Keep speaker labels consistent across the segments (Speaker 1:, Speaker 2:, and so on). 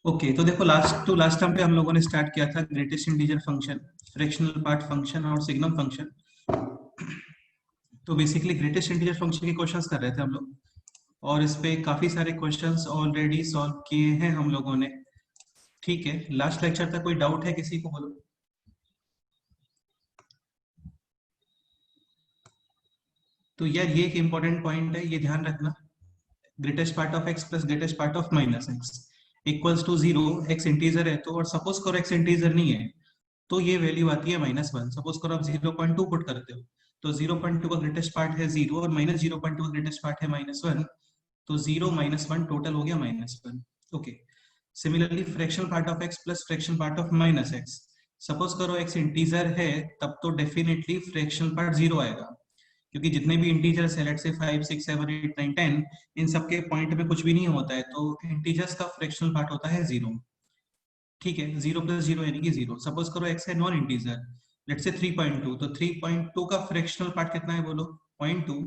Speaker 1: Okay तो देखो last time पे हम लोगों ने स्टार्ट किया था greatest integer function, fractional part function और सिग्नम फंक्शन। तो बेसिकली ग्रेटेस्ट इंटीजर फंक्शन के क्वेश्चंस कर रहे थे हम लोग, और इस पे काफी सारे क्वेश्चंस ऑलरेडी सॉल्व किए हैं हम लोगों ने। ठीक है, लास्ट लेक्चर तक कोई डाउट है किसी को, बोलो। तो यार ये एक इंपॉर्टेंट पॉइंट है, ये ध्यान रखना। Greatest part of x plus greatest part of minus x equals to zero. X integer है तो, और सपोज करो एक्स इंटीजर नहीं है तो ये वैल्यू आती है -1। सपोज करो आप 0.2 पुट करते हो तो 0.2 का ग्रेटेस्ट पार्ट है 0 और -0.2 का ग्रेटेस्ट पार्ट है -1। तो 0 -1 टोटल हो गया -1। Okay. Similarly fractional part of x plus fractional part of -x। Suppose करो x इंटीजर है तब तो डेफिनेटली फ्रैक्शनल पार्ट 0 आएगा, क्योंकि जितने भी इंटीजर्स है, लेट्स से 5 6 7 8 9 10, इन सबके पॉइंट में कुछ भी नहीं होता है, तो इंटीजर्स का फ्रैक्शनल पार्ट होता है 0। ठीक है, 0 + 0 यानी कि 0। सपोज करो x है नॉन इंटीजर, लेट्स से 3.2, तो 3.2 का फ्रैक्शनल पार्ट कितना है बोलो, 0.2,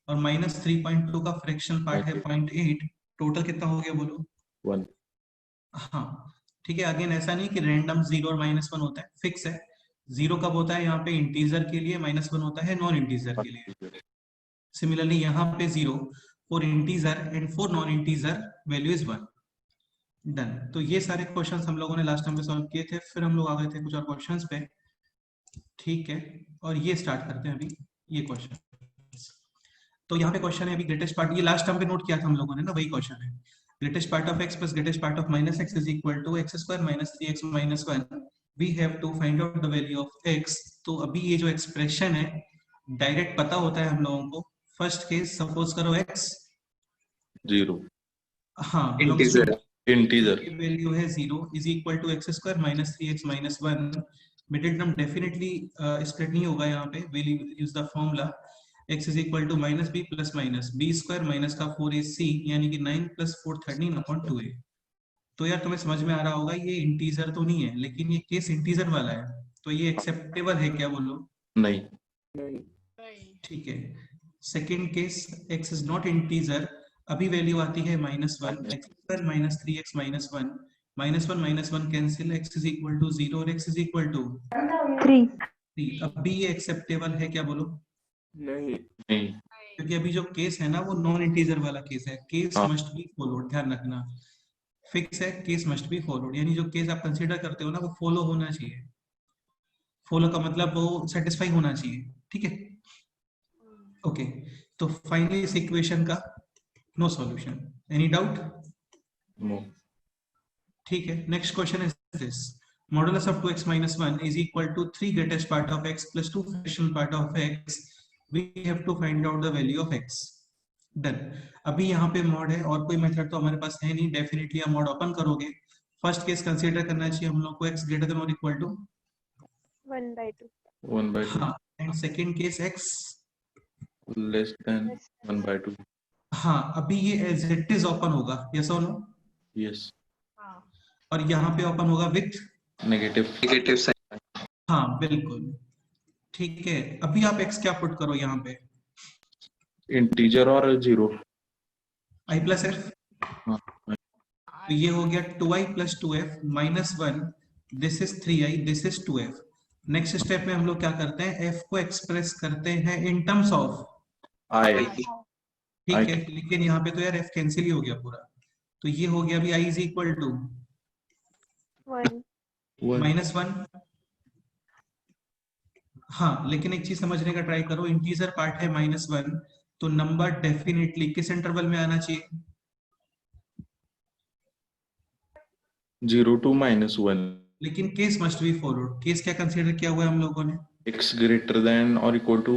Speaker 1: और -3.2 का फ्रैक्शनल पार्ट है 0.8। टोटल कितना हो गया बोलो,
Speaker 2: 1।
Speaker 1: हाँ। ठीक है, अगेन ऐसा नहीं कि रैंडम 0 और -1 होता है, फिक्स है। 0 कब होता है यहाँ पे इंटीजर के लिए, -1 होता है नॉन इंटीजर के लिए। सिमिलरली यहाँ पे 0 for integer and for non integer value is 1। Done. तो ये सारे क्वेश्चंस हम लोगों ने लास्ट टाइम पे सॉल्व किए थे, फिर हम लोग आ गए थे कुछ और क्वेश्चंस पे। ठीक है, और ये स्टार्ट करते हैं अभी ये क्वेश्चन। तो यहाँ पे क्वेश्चन है अभी ग्रेटेस्ट पार्ट, ये लास्ट टाइम पे नोट किया था हम लोगों ने ना, वही क्वेश्चन है। Greatest part of x plus greatest part of -x is equal to x² - 3x - 1। We have to find out the value of x। तो अभी ये जो एक्सप्रेशन है डायरेक्ट पता होता है हम लोगों को। फर्स्ट केस सपोज करो x
Speaker 2: 0
Speaker 1: हाँ बिलोंग्स टू
Speaker 2: इंटीजर
Speaker 1: वैल्यू है 0 is equal to x² - 3x - 1। Middle term definitely split नहीं होगा यहाँ पे, will use the formula x is equal to -b plus minus b square minus का 4ac, यानी कि 9 + 4 13/2a। तो यार तुम्हें समझ में आ रहा होगा ये इंटीजर तो नहीं है, लेकिन ये केस इंटीजर वाला है, तो ये एक्सेप्टेबल है क्या बोलो?
Speaker 2: नहीं।
Speaker 1: ठीक है। Second case x is not integer, अभी वैल्यू आती है -1, x² - 3x - 1, -1 - 1 cancel, x is equal to 0 और x इज इक्वल टू 3। अभी ये एक्सेप्टेबल है क्या बोलो?
Speaker 2: नहीं।
Speaker 1: क्योंकि अभी जो केस है ना वो नॉन इंटीजर वाला केस है, केस मस्ट बी फॉलोड, ध्यान रखना। फिक्स है, केस मस्ट बी फॉलोड, यानी जो केस आप कंसीडर करते हो ना वो फॉलो होना चाहिए। फॉलो का मतलब वो सेटिस्फाई होना चाहिए। ठीक है, ओके। तो फाइनली इस इक्वेशन का no solution, any doubt?
Speaker 2: No.
Speaker 1: ठीक है, next question is this. Modulus of 2x - 1 is equal to 3 greatest part of x plus 2 fractional part of x. We have to find out the value of x. Done. अभी यहाँ पे mod है और कोई method तो हमारे पास है नहीं, डेफिनेटली आप मॉड ओपन करोगे। फर्स्ट केस कंसीडर करना चाहिए हम लोग को x ग्रेटर देन और इक्वल टू
Speaker 3: 1/2.
Speaker 2: 1/2
Speaker 1: हाँ, and second case x
Speaker 2: less than 1/2।
Speaker 1: हाँ, अभी ये एज इट इज ओपन होगा, यस और नो?
Speaker 2: यस।
Speaker 1: और यहाँ पे ओपन होगा विथ
Speaker 2: नेगेटिव साइन।
Speaker 1: हाँ बिल्कुल। ठीक है, अभी आप x क्या पुट करो यहाँ पे,
Speaker 2: इंटीजर और 0।
Speaker 1: i plus F. तो ये हो गया 2i + 2f - 1, this is 3i, this is 2f। Next step में हम लोग क्या करते हैं, f को एक्सप्रेस करते हैं इन टर्म्स ऑफ
Speaker 2: आई।
Speaker 1: ठीक है, लेकिन यहाँ पे तो यार f कैंसिल ही हो गया पूरा, तो ये हो गया अभी i इज इक्वल टू
Speaker 3: 1.
Speaker 1: -1। हाँ, लेकिन एक चीज समझने का ट्राई करो, इंटीजर पार्ट है -1, तो नंबर डेफिनेटली किस इंटरवल में आना चाहिए?
Speaker 2: 0 to -1।
Speaker 1: लेकिन case must be followed. Case क्या कंसीडर किया हुआ है हम लोगों ने?
Speaker 2: x ग्रेटर देन और इक्वल टू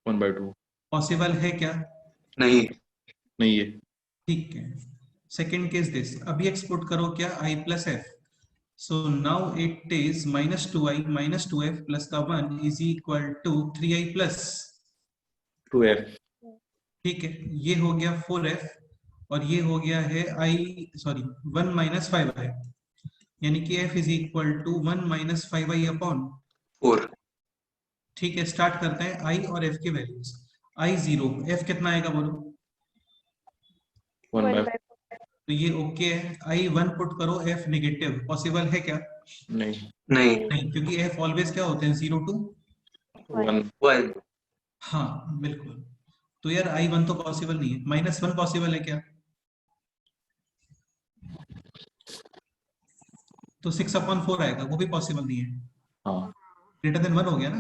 Speaker 2: 1/2।
Speaker 1: पॉसिबल है क्या?
Speaker 2: नहीं है।
Speaker 1: ठीक है। सेकेंड केस दिस, अभी एक्सपोर्ट करो क्या, i plus F. So now it is -2i - 2f plus का 1 is equal to 3i plus
Speaker 2: 2f।
Speaker 1: ठीक है, ये हो गया 4f, और ये हो गया है 1 - 5i, यानी कि f is equal to 1 - 5i upon 4। ठीक है, स्टार्ट करते हैं i और f की वैल्यूज। i 0, f कितना आएगा बोलो?
Speaker 2: 1/4।
Speaker 1: तो ये ओके है। I1 पुट करो, f नेगेटिव पॉसिबल है क्या?
Speaker 2: नहीं,
Speaker 1: नहीं, क्योंकि f ऑलवेज क्या होते हैं 0 to
Speaker 2: 1.
Speaker 1: हाँ बिल्कुल। तो यार I1 तो पॉसिबल नहीं है। -1 पॉसिबल है क्या? तो 6/4 आएगा, वो भी पॉसिबल नहीं है।
Speaker 2: हाँ,
Speaker 1: ग्रेटर देन 1 हो गया ना।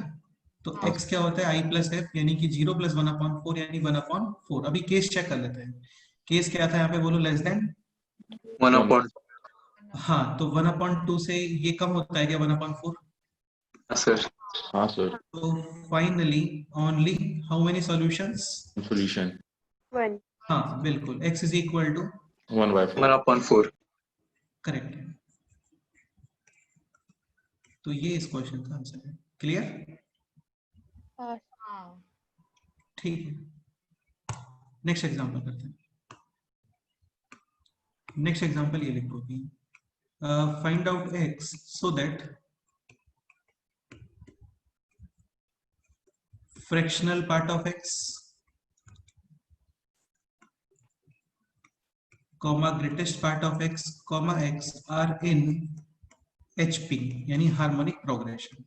Speaker 1: तो
Speaker 2: हाँ.
Speaker 1: x क्या होता है? I प्लस एफ, यानी कि 0 + 1/4 यानी 1/4। अभी केस चेक कर लेते हैं। केस क्या था यहाँ पे, बोलो लेस देन।
Speaker 2: 1.
Speaker 1: हाँ, तो 1/2 से ये कम होता है क्या 1/4?
Speaker 2: हाँ सर.
Speaker 1: तो finally only how many solutions?
Speaker 2: Solution
Speaker 3: 1.
Speaker 1: हाँ बिल्कुल, x is equal to
Speaker 2: 1/4.
Speaker 1: Correct है। तो ये इस क्वेश्चन का आंसर है। क्लियर? ठीक है, नेक्स्ट एग्जांपल करते हैं। नेक्स्ट एग्जांपल ये लिखो कि find out x so that fractional part of x comma greatest part of x comma x are in HP यानी हार्मोनिक प्रोग्रेशन।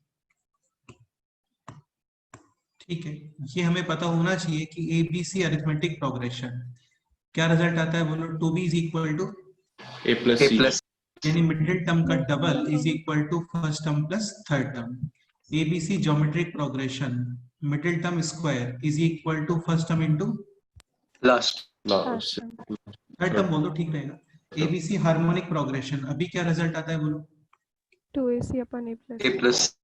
Speaker 1: ठीक है, ये हमें पता होना चाहिए कि ABC अरिथमेटिक प्रोग्रेशन क्या रिजल्ट आता है, बोलो 2b is equal to
Speaker 2: A plus C.
Speaker 1: यानी मिडिल टर्म का double is equal to first term plus third term. ABC geometric progression middle term square is equal to first term into
Speaker 2: Last.
Speaker 1: Third term, बोलो ठीक रहेगा। ABC harmonic progression अभी क्या result आता है, बोलो
Speaker 3: 2AC/A+.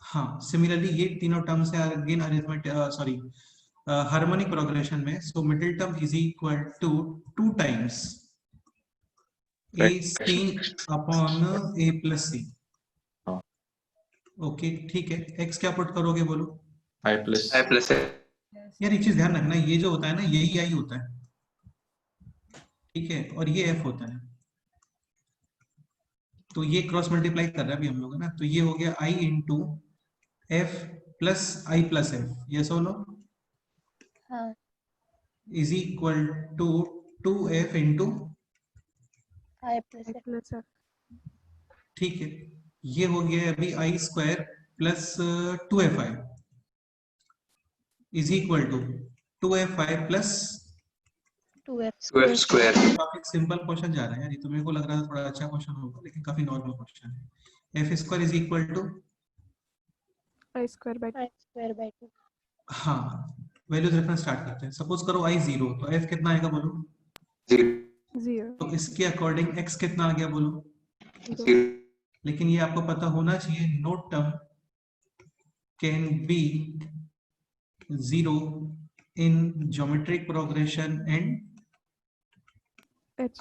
Speaker 1: हाँ। सिमिलरली ये तीनों टर्म्स है again arithmetic sorry harmonic progression में। So middle term is equal to 2 times AC upon A plus C।
Speaker 2: हाँ.
Speaker 1: ओके ठीक है, x क्या पुट करोगे, बोलो।
Speaker 2: I plus.
Speaker 1: यार एक चीज ध्यान रखना, ये जो होता है ना यही I होता है, ठीक है, और ये F होता है। तो ये क्रॉस मल्टीप्लाई कर रहा है अभी हम लोग, है ना। तो ये हो गया I into F plus I plus F, ये so low is equal to 2F into,
Speaker 3: I+F.
Speaker 1: ठीक है, ये हो गया अभी I square plus 2FI is equal to 2FI plus
Speaker 3: 2F square.
Speaker 1: काफी सिंपल क्वेश्चन जा रहा है यार, ये तो मेरे को लग रहा था थोड़ा अच्छा क्वेश्चन होगा, लेकिन काफी नॉर्मल क्वेश्चन है। F square is equal to,
Speaker 3: I²/2.
Speaker 1: हाँ वैल्यूज रखना स्टार्ट करते हैं। सपोज करो I 0, तो F कितना आएगा, बोलो।
Speaker 3: 0.
Speaker 1: तो इसके अकॉर्डिंग x कितना आ गया, बोलो।
Speaker 3: 0.
Speaker 1: लेकिन ये आपको पता होना चाहिए, no term can be 0 in geometric progression and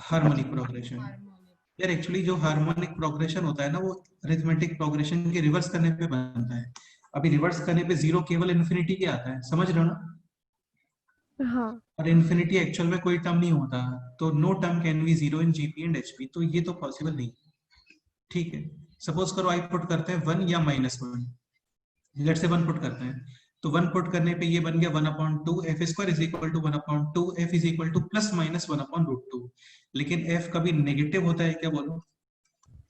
Speaker 1: harmonic progression. यार एक्चुअली जो हार्मोनिक प्रोग्रेशन होता है ना, वो अरिथमेटिक प्रोग्रेशन के रिवर्स करने पे बनता है। अभी रिवर्स करने पे 0 केवल इन्फिनिटी के आता है, समझ रहे हो ना।
Speaker 3: हाँ.
Speaker 1: और इन्फिनिटी एक्चुअल में कोई टर्म नहीं होता, तो no term can be 0 in GP and HP, तो ये तो पॉसिबल नहीं। ठीक है, सपोज करो I पुट करते हैं 1 या -1, लेट से 1 पुट करते हैं। तो 1 पुट करने पे ये बन गया 1/2 F square is equal to 1/2 F is equal to plus minus 1/√2। लेकिन F कभी नेगेटिव होता है क्या, बोलो।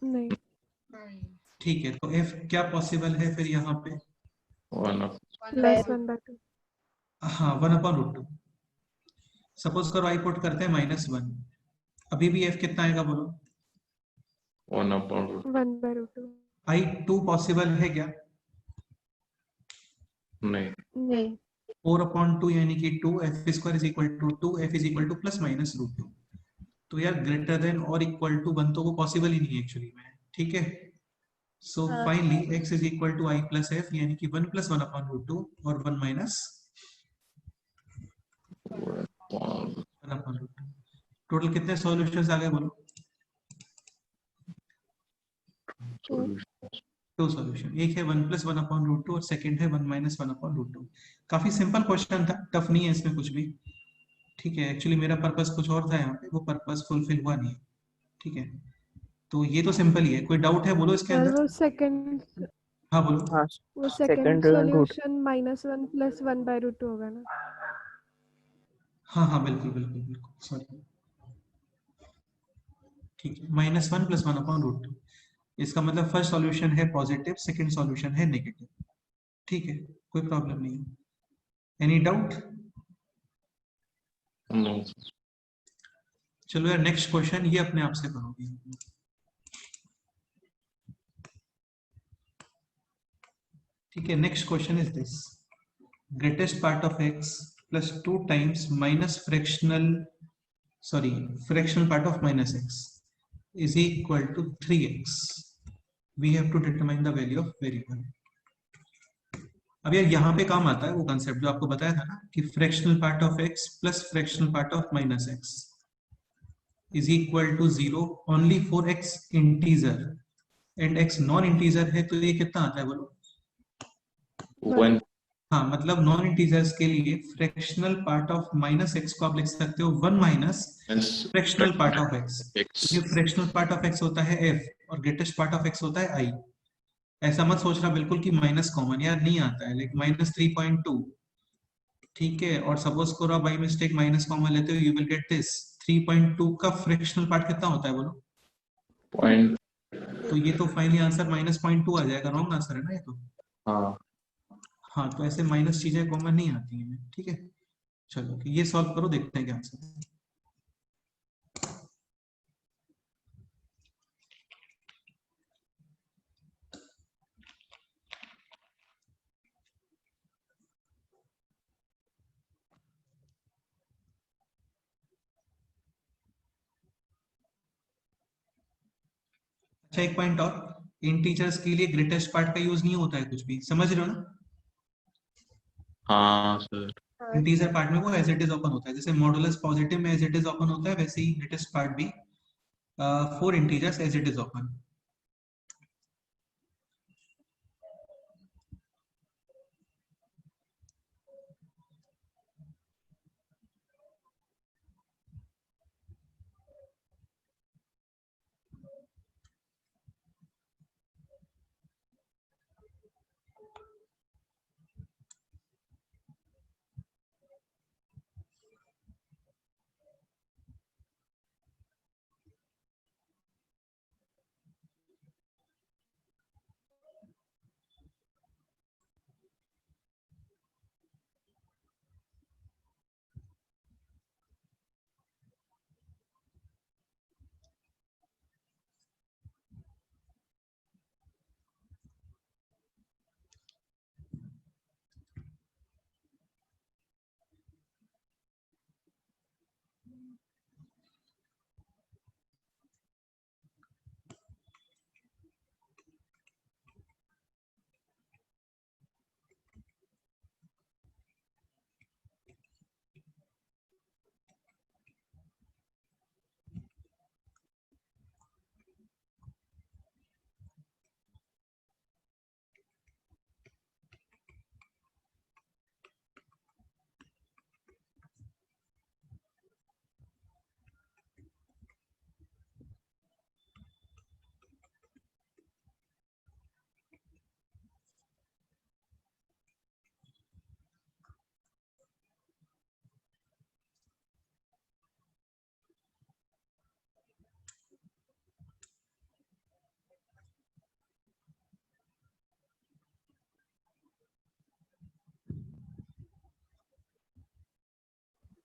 Speaker 3: नहीं.
Speaker 1: ठीक है, तो F क्या पॉसिबल है फिर यहाँ पे,
Speaker 2: 1 of.
Speaker 3: +1/2.
Speaker 1: हाँ 1/√2। सपोज करो I पुट करते हैं -1, अभी भी F कितना आएगा, बोलो।
Speaker 2: 1/2.
Speaker 3: 1/2.
Speaker 1: I2 पॉसिबल है क्या?
Speaker 2: नहीं.
Speaker 1: 4/2 यानी कि 2 F square is equal to 2 F is equal to plus minus √2। तो यार ग्रेटर देन और इक्वल टू 1 तो वो पॉसिबल ही नहीं है एक्चुअली में, ठीक है। So finally x is equal to I plus F यानी कि 1 + 1/√2 और 1 - 1/√2। टोटल कितने सॉल्यूशंस आ गए, बोलो। 2 सॉल्यूशन, एक है 1 + 1/√2 और सेकंड है 1 - 1/√2। काफी सिंपल क्वेश्चन था, टफ नहीं है इसमें कुछ भी। ठीक है, एक्चुअली मेरा पर्पस कुछ और था यहाँ पे, वो पर्पस फुलफिल हुआ नहीं। ठीक है, तो ये तो सिंपल ही है। कोई डाउट है, बोलो इसके
Speaker 3: सर
Speaker 1: अंदर।
Speaker 3: वो सेकंड
Speaker 1: हाँ बोलो।
Speaker 4: हाँ,
Speaker 3: वो सेकंड
Speaker 4: second root.
Speaker 3: सॉल्यूशन -1 + 1/√2 होगा ना।
Speaker 1: हाँ हाँ बिल्कुल बिल्कुल बिल्कुल, सॉरी। ठीक है, -1 + 1/√2। इसका मतलब फर्स्ट सॉल्यूशन है पॉजिटिव, सेकंड सॉल्यूशन है नेगेटिव। ठीक है, कोई प्रॉब्लम नहीं है। Any doubt?
Speaker 2: No.
Speaker 1: चलो यार, नेक्स्ट क्वेश्चन ये अपने आप से करोगे। ठीक है, next question is this, greatest part of x + 2 times minus fractional part of -x is equal to 3x. We have to determine the value of variable. अब यार यहाँ पे काम आता है वो कंसेप्ट जो आपको बताया था ना, कि fractional part of x plus fractional part of -x is equal to 0 only for x integer and x non integer है, तो ये कितना आता है बोलो?
Speaker 2: 1.
Speaker 1: हाँ, मतलब नॉन इंटीजर्स के लिए फ्रैक्शनल पार्ट ऑफ -x को आप लिख सकते हो 1 minus fractional part of x।
Speaker 2: X.
Speaker 1: ये फ्रैक्शनल पार्ट ऑफ x होता है f और ग्रेटेस्ट पार्ट ऑफ x होता है i। ऐसा मत सोचना बिल्कुल कि माइनस कॉमन, यार नहीं आता है, लाइक -3.2। ठीक है, और सपोज करो आप बाय मिस्टेक माइनस कॉमन लेते हो, यू विल गेट दिस 3.2 का फ्रैक्शनल पार्ट कितना होता है बोलो?
Speaker 2: Point.
Speaker 1: तो ये तो फाइनली आंसर -0.2 आ जाएगा, रॉन्ग आंसर है ना ये तो।
Speaker 2: हाँ.
Speaker 1: हाँ, तो ऐसे माइनस चीजें कॉमन नहीं आती हैं। ठीक है, चलो ये सॉल्व करो, देखते हैं क्या आंसर है। अच्छा, एक पॉइंट और, इंटीजर्स के लिए ग्रेटेस्ट पार्ट का यूज नहीं होता है कुछ भी, समझ रहे हो ना?
Speaker 2: हाँ सर.
Speaker 1: इंटीजर पार्ट में वो एज इट इज ओपन होता है, जैसे मॉडुलस पॉजिटिव में एज इट इज ओपन होता है, वैसे ही ग्रेटेस्ट पार्ट भी for integers as it is open.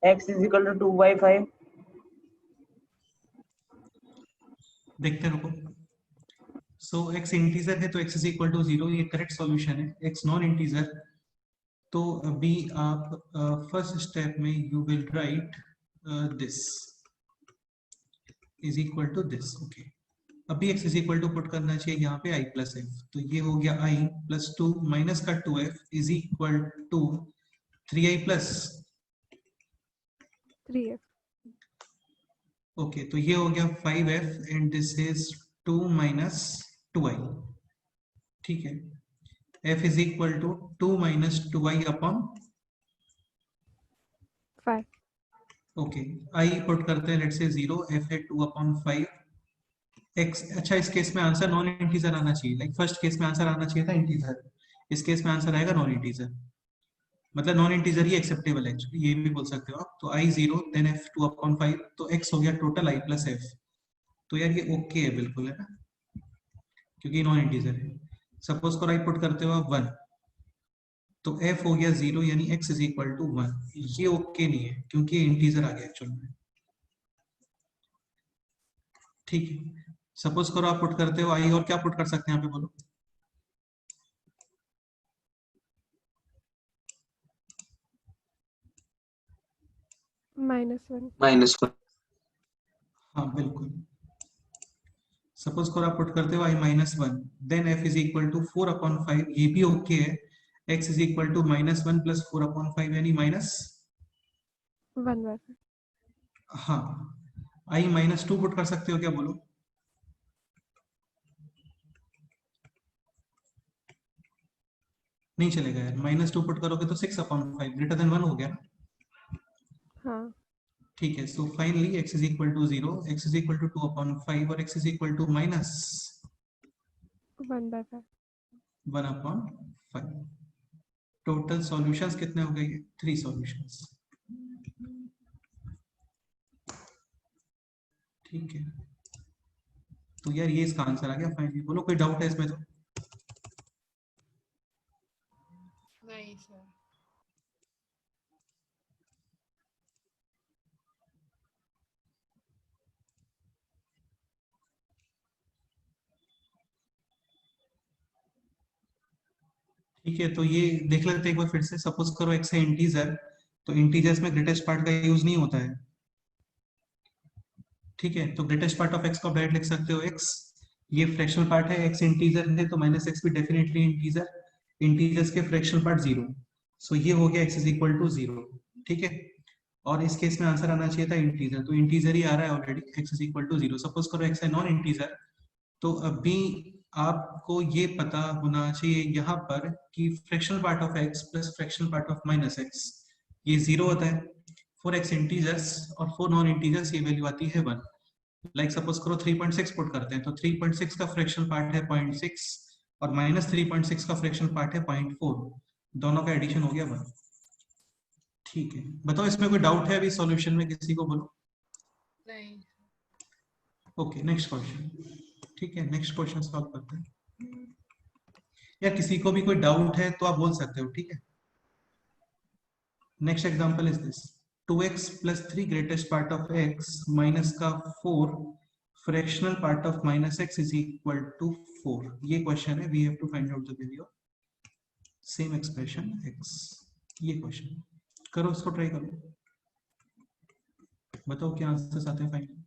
Speaker 4: x is equal to 2/5.
Speaker 1: देखते रुको। सो x इंटीजर है तो x इज इक्वल टू 0, ये करेक्ट सॉल्यूशन है। x नॉन इंटीजर, तो अभी आप फर्स्ट स्टेप में you will write this is equal to this. Okay, अभी x is equal to put करना चाहिए यहाँ पे i प्लस एफ, तो ये हो गया i प्लस 2 माइनस का 2f is equal to 3i plus
Speaker 3: 3f।
Speaker 1: Okay, तो ये हो गया 5f and this is 2 minus 2i। ठीक है, f is equal to 2 minus 2i upon
Speaker 3: 5।
Speaker 1: Okay, i put करते हैं, लेट्स से 0, f है 2 अपॉन 5 x। अच्छा, इस केस में आंसर नॉन इंटीजर आना चाहिए, लाइक फर्स्ट केस में आंसर आना चाहिए था इंटीजर, इस केस में आंसर आएगा नॉन इंटीजर, मतलब नॉन इंटीजर ही एक्सेप्टेबल है एक्चुअली, ये भी बोल सकते हो आप। तो i 0 देन f 2 अपॉन 5, तो x हो गया टोटल i प्लस f। तो यार ये ओके है बिल्कुल, है ना, क्योंकि नॉन इंटीजर है। सपोज करो आई पुट करते हो आप 1, तो f हो गया 0, यानी x इज इक्वल टू 1। ये ओके नहीं है क्योंकि ये इंटीजर आ गया एक्चुअल में। ठीक है, सपोज करो आप पुट करते हो i, और क्या पुट कर सकते हैं यहाँ पे बोलो?
Speaker 3: -1।
Speaker 1: हाँ बिल्कुल, सपोज करो आप पुट करते हो i -1, then f is equal to 4/5, ये भी ओके है। x is equal to -1 plus 4/5 यानी माइनस,
Speaker 3: 1/5।
Speaker 1: हाँ i -2 पुट कर सकते हो क्या बोलो? नहीं चलेगा यार, -2 पुट करोगे तो 6/5 ग्रेटर देन 1 हो गया ना।
Speaker 3: हाँ,
Speaker 1: ठीक है, so finally x is equal to 0, x is equal to 2/5 और x is equal to -1/5। 1/5। Total solutions कितने हो गए? 3 सॉल्यूशंस। ठीक है, तो यार ये इसका आंसर आ गया फाइनली। बोलो कोई डाउट है इसमें तो?
Speaker 4: नहीं सर।
Speaker 1: ठीक है, तो ये देख लेते हैं एक बार फिर से। सपोज करो x है इंटीजर, तो इंटीजर्स में ग्रेटेस्ट पार्ट का यूज नहीं होता है। ठीक है, तो ग्रेटेस्ट पार्ट ऑफ x को डायरेक्ट लिख सकते हो x, ये फ्रैक्शनल पार्ट है, x इंटीजर है तो -x भी डेफिनेटली इंटीजर, इंटीजर्स के फ्रैक्शनल पार्ट 0, सो ये हो गया x इज इक्वल टू 0। ठीक है, और इस केस में आंसर आना चाहिए था इंटीजर, तो इंटीजर ही आ रहा है already, x is equal to 0। Suppose करो x है नॉन इंटीजर, तो अभी आपको ये पता होना चाहिए यहाँ पर कि fractional part of x plus fractional part of -x ये 0 होता है फॉर x इंटीजर्स, और फॉर नॉन इंटीजर्स ये वैल्यू आती है 1। लाइक सपोज करो 3.6 पुट करते हैं, तो 3.6 का फ्रैक्शनल पार्ट है 0.6 और -3.6 का फ्रैक्शनल पार्ट है 0.4, दोनों का एडिशन हो गया 1। ठीक है, बताओ इसमें कोई डाउट है अभी सॉल्यूशन में किसी को? बोलो।
Speaker 4: नहीं।
Speaker 1: Okay, next question. ठीक है, नेक्स्ट क्वेश्चन सॉल्व करते हैं। या किसी को भी कोई डाउट है तो आप बोल सकते हो, ठीक है। Next example is this, 2x plus 3 greatest part of x minus का 4 fractional part of -x is equal to 4। ये क्वेश्चन है, we have to find out the value of same expression x। ये क्वेश्चन करो, इसको try करो, बताओ क्या answers आते हैं फाइनल।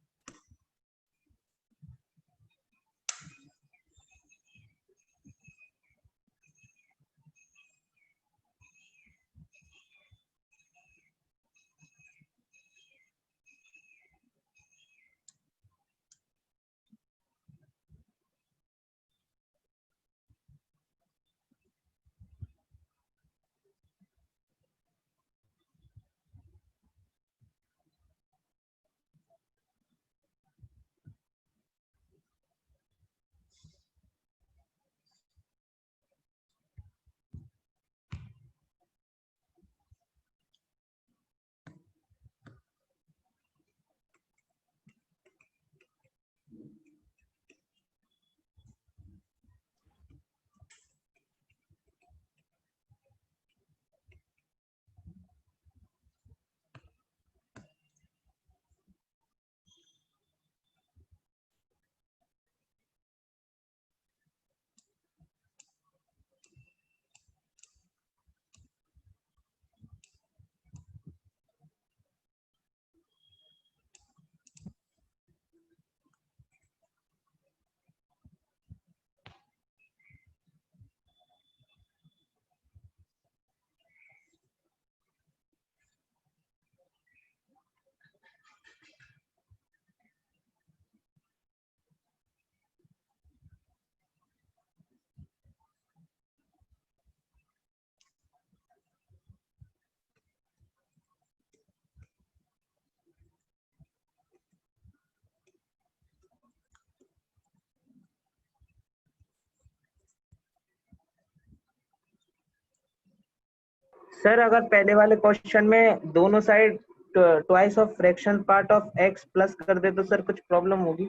Speaker 5: सर अगर पहले वाले क्वेश्चन में दोनों side twice of fraction part of x plus कर दे तो सर कुछ प्रॉब्लम होगी?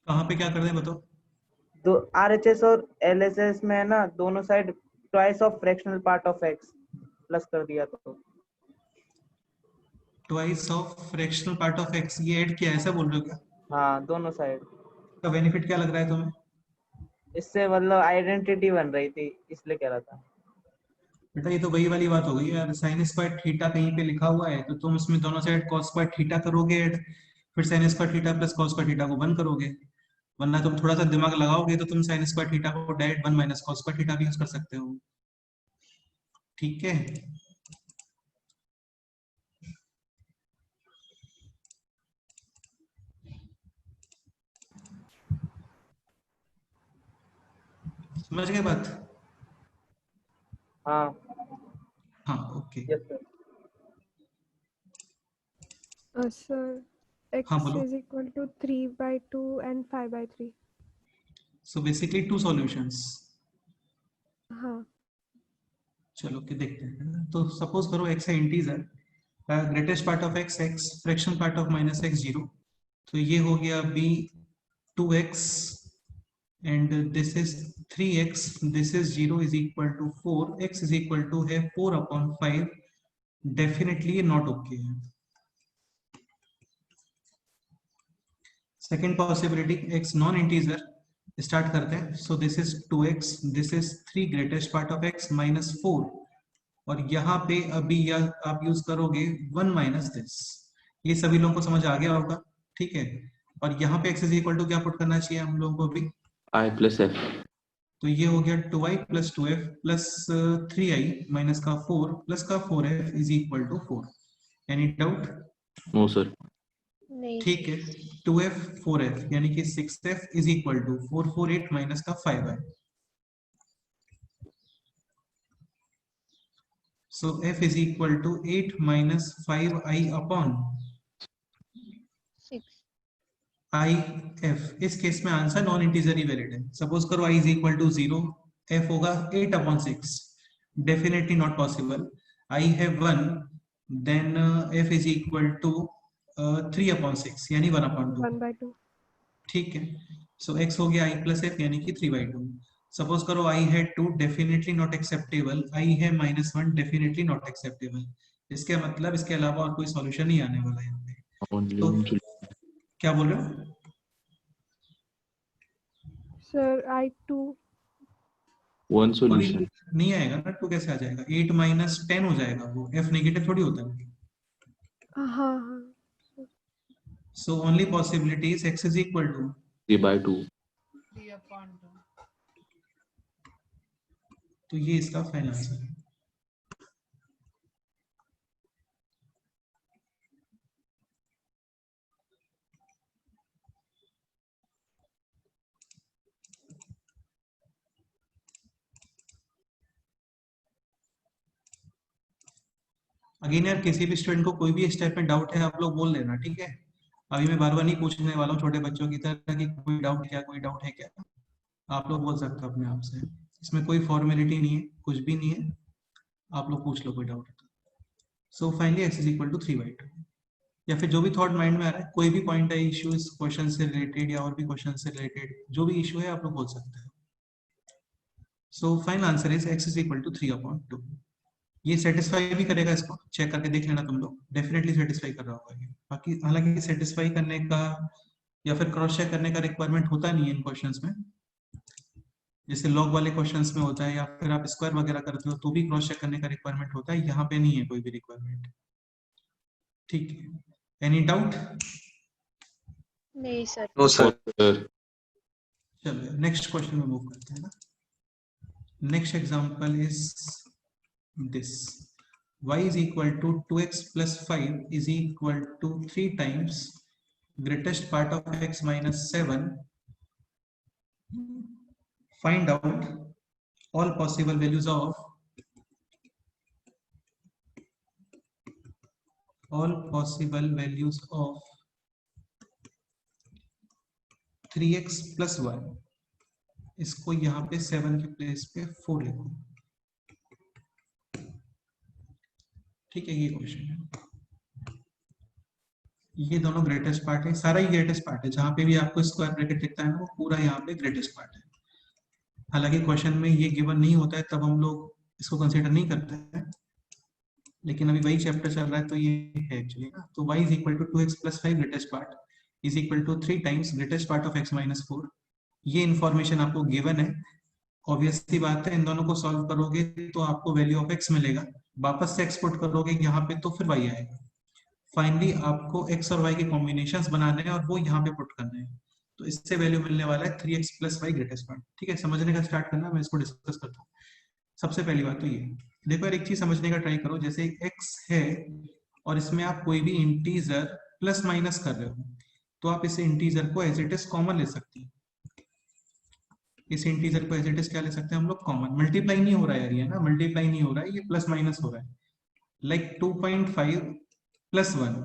Speaker 1: कहाँ पे क्या कर दें बताओ?
Speaker 5: तो RHS और LHS में है ना, दोनों side twice of fractional part of x plus कर दिया तो
Speaker 1: twice of fractional part of x, ये ऐड किया, ऐसा बोल रहे हो क्या?
Speaker 5: हाँ, दोनों साइड।
Speaker 1: का बेनिफिट क्या लग रहा है तुम्हें?
Speaker 5: इससे मतलब आइडेंटिटी बन रही थी, इसलिए कह रहा था।
Speaker 1: बेटा ये तो वही वाली बात हो गई यार, साइन स्क्वायर थीटा कहीं पे लिखा हुआ है तो तुम उसमें दोनों साइड कॉस स्क्वायर थीटा करोगे ऐड, फिर sine square theta plus cos square theta को 1 करोगे, वरना तुम थोड़ा सा दिमाग लगाओगे तो तुम साइन स्क्वायर थीटा को direct 1 minus cos square theta भी यूज कर सकते हो। ठीक है, समझ गए बात?
Speaker 5: हाँ,
Speaker 1: हाँ ओके।
Speaker 5: Yes sir.
Speaker 3: Sir,
Speaker 1: हाँ
Speaker 3: x
Speaker 1: बोलो।
Speaker 3: is equal to 3/2 and 5/3.
Speaker 1: So basically two solutions.
Speaker 3: हाँ
Speaker 1: चलो के देखते हैं। तो सपोज करो x है integer, greatest part of x x, fraction part of minus x 0, तो ये हो गया b 2x and this is 3x, this is 0 is equal to 4, x is equal to है 4/5, डेफिनेटली नॉट ओके है। Second possibility x non integer, start करते हैं। So this is 2x, this is 3 greatest part of x minus 4, और यहाँ पे अभी आप use करोगे 1 माइनस दिस, ये सभी लोगों को समझ आ गया होगा, ठीक है। और यहाँ पे x इज इक्वल टू क्या पुट करना चाहिए हम लोगों को अभी?
Speaker 2: I plus F.
Speaker 1: तो ये हो गया 2i plus 2f plus 3i minus का 4 प्लस का 4f is equal to 4। Any doubt?
Speaker 2: No, sir.
Speaker 4: नहीं
Speaker 1: ठीक है, 2f 4f यानी कि 6f is equal to 448 minus का 5i। So f is equal to 8 minus 5i upon
Speaker 4: 6
Speaker 1: i f। इस case में आंसर नॉन इंटीजर ही वैलिड है। सपोज करो i is equal to 0, f होगा 8/6, डेफिनेटली नॉट पॉसिबल। i है 1, then f is equal to 3/6 यानी 1/2।
Speaker 3: 1/2.
Speaker 1: ठीक है, सो x हो गया i प्लस f यानी कि 3/2। सपोज करो i है 2, डेफिनेटली नॉट एक्सेप्टेबल, i है -1, डेफिनेटली नॉट एक्सेप्टेबल। इसके मतलब इसके अलावा और कोई सॉल्यूशन नहीं आने वाला है यहाँ पे।
Speaker 2: Only
Speaker 1: तो
Speaker 2: one solution.
Speaker 1: क्या बोल रहे हो?
Speaker 3: Sir, I2.
Speaker 2: One
Speaker 1: अभी
Speaker 2: solution.
Speaker 1: नहीं आएगा ना, 2 कैसे आ जाएगा? 8 माइनस 10 हो जाएगा, वो f नेगेटिव थोड़ी होता है।
Speaker 3: हाँ हाँ.
Speaker 1: So only possibility is x is equal to
Speaker 2: 3/2.
Speaker 4: 3/2
Speaker 1: तो ये इसका फाइनल आंसर है। अगेन यार, किसी भी स्टूडेंट को कोई भी स्टेप में डाउट है आप लोग बोल देना, ठीक है। अभी मैं बार बार नहीं पूछने वाला हूँ छोटे बच्चों की तरह कि कोई डाउट क्या, कोई डाउट है क्या, आप लोग बोल सकते हो अपने आप से। इसमें कोई फॉर्मेलिटी नहीं है, कुछ भी नहीं है, आप लोग पूछ लो कोई डाउट है तो। So finally x is equal to 3/2, या फिर जो भी थॉट माइंड में आ रहा है, कोई भी पॉइंट है, इशू इस क्वेश्चन से रिलेटेड या और भी क्वेश्चन से रिलेटेड, जो भी इशू है आप लोग बोल सकते हो। So final answer is x is equal to 3/2। ये सेटिस्फाई भी करेगा, इसको चेक करके देख लेना तुम लोग, डेफिनेटली सेटिस्फाई कर रहा होगा ये। बाकी हालांकि सेटिस्फाई करने का या फिर क्रॉस चेक करने का रिक्वायरमेंट होता नहीं है इन क्वेश्चंस में, जैसे लॉग वाले क्वेश्चंस में होता है, या फिर आप स्क्वायर वगैरह करते हो तो भी क्रॉस चेक करने का रिक्वायरमेंट होता है, यहाँ पे नहीं है कोई भी रिक्वायरमेंट। ठीक है, एनी डाउट?
Speaker 4: नहीं सर
Speaker 3: No, sir.
Speaker 2: Sir.
Speaker 1: चलो नेक्स्ट क्वेश्चन में मूव करते हैं ना। Next example is this, y is equal to 2x plus 5 is equal to 3 times greatest part of x minus 7. Find out all possible values of 3x plus 1। इसको यहाँ पे 7 के place पे 4 लिखो। ठीक है, ये क्वेश्चन है। ये दोनों ग्रेटेस्ट पार्ट है, सारा ही ग्रेटेस्ट पार्ट है, जहां पे भी आपको स्क्वायर ब्रैकेट दिखता है ना वो पूरा यहाँ पे ग्रेटेस्ट पार्ट है। हालांकि क्वेश्चन में ये गिवन नहीं होता है तब हम लोग इसको कंसीडर नहीं करते हैं, लेकिन अभी वही चैप्टर चल रहा है तो ये है एक्चुअली ना। तो y is equal to 2x plus 5 greatest part is equal to 3 times greatest part of x minus 4। ये इन्फॉर्मेशन आपको गिवन है। ऑब्वियस सी बात है, इन दोनों को सॉल्व करोगे तो आपको वैल्यू ऑफ x मिलेगा, वापस से एक्सपोर्ट करोगे यहाँ पे तो फिर y आएगा। फाइनली आपको x और y के कॉम्बिनेशंस बनाने हैं और वो यहाँ पे पुट करने हैं, तो इससे वैल्यू मिलने वाला है 3x प्लस 5 ग्रेटेस्ट पार्ट। ठीक है, समझने का स्टार्ट करना, मैं इसको डिस्कस करता हूँ। सबसे पहली बात तो ये देखो यार, एक चीज समझने का ट्राई करो, जैसे x है और इसमें आप कोई भी इंटीजर प्लस माइनस कर रहे हो तो आप इस इंटीजर को एज इट इज कॉमन ले सकते हैं। इस इंटीजर को एज इट इज क्या ले सकते हैं हम लोग, कॉमन। मल्टीप्लाई नहीं हो रहा है यार, ये ना मल्टीप्लाई नहीं हो रहा है, ये प्लस माइनस हो रहा है। Like 2.5 plus 1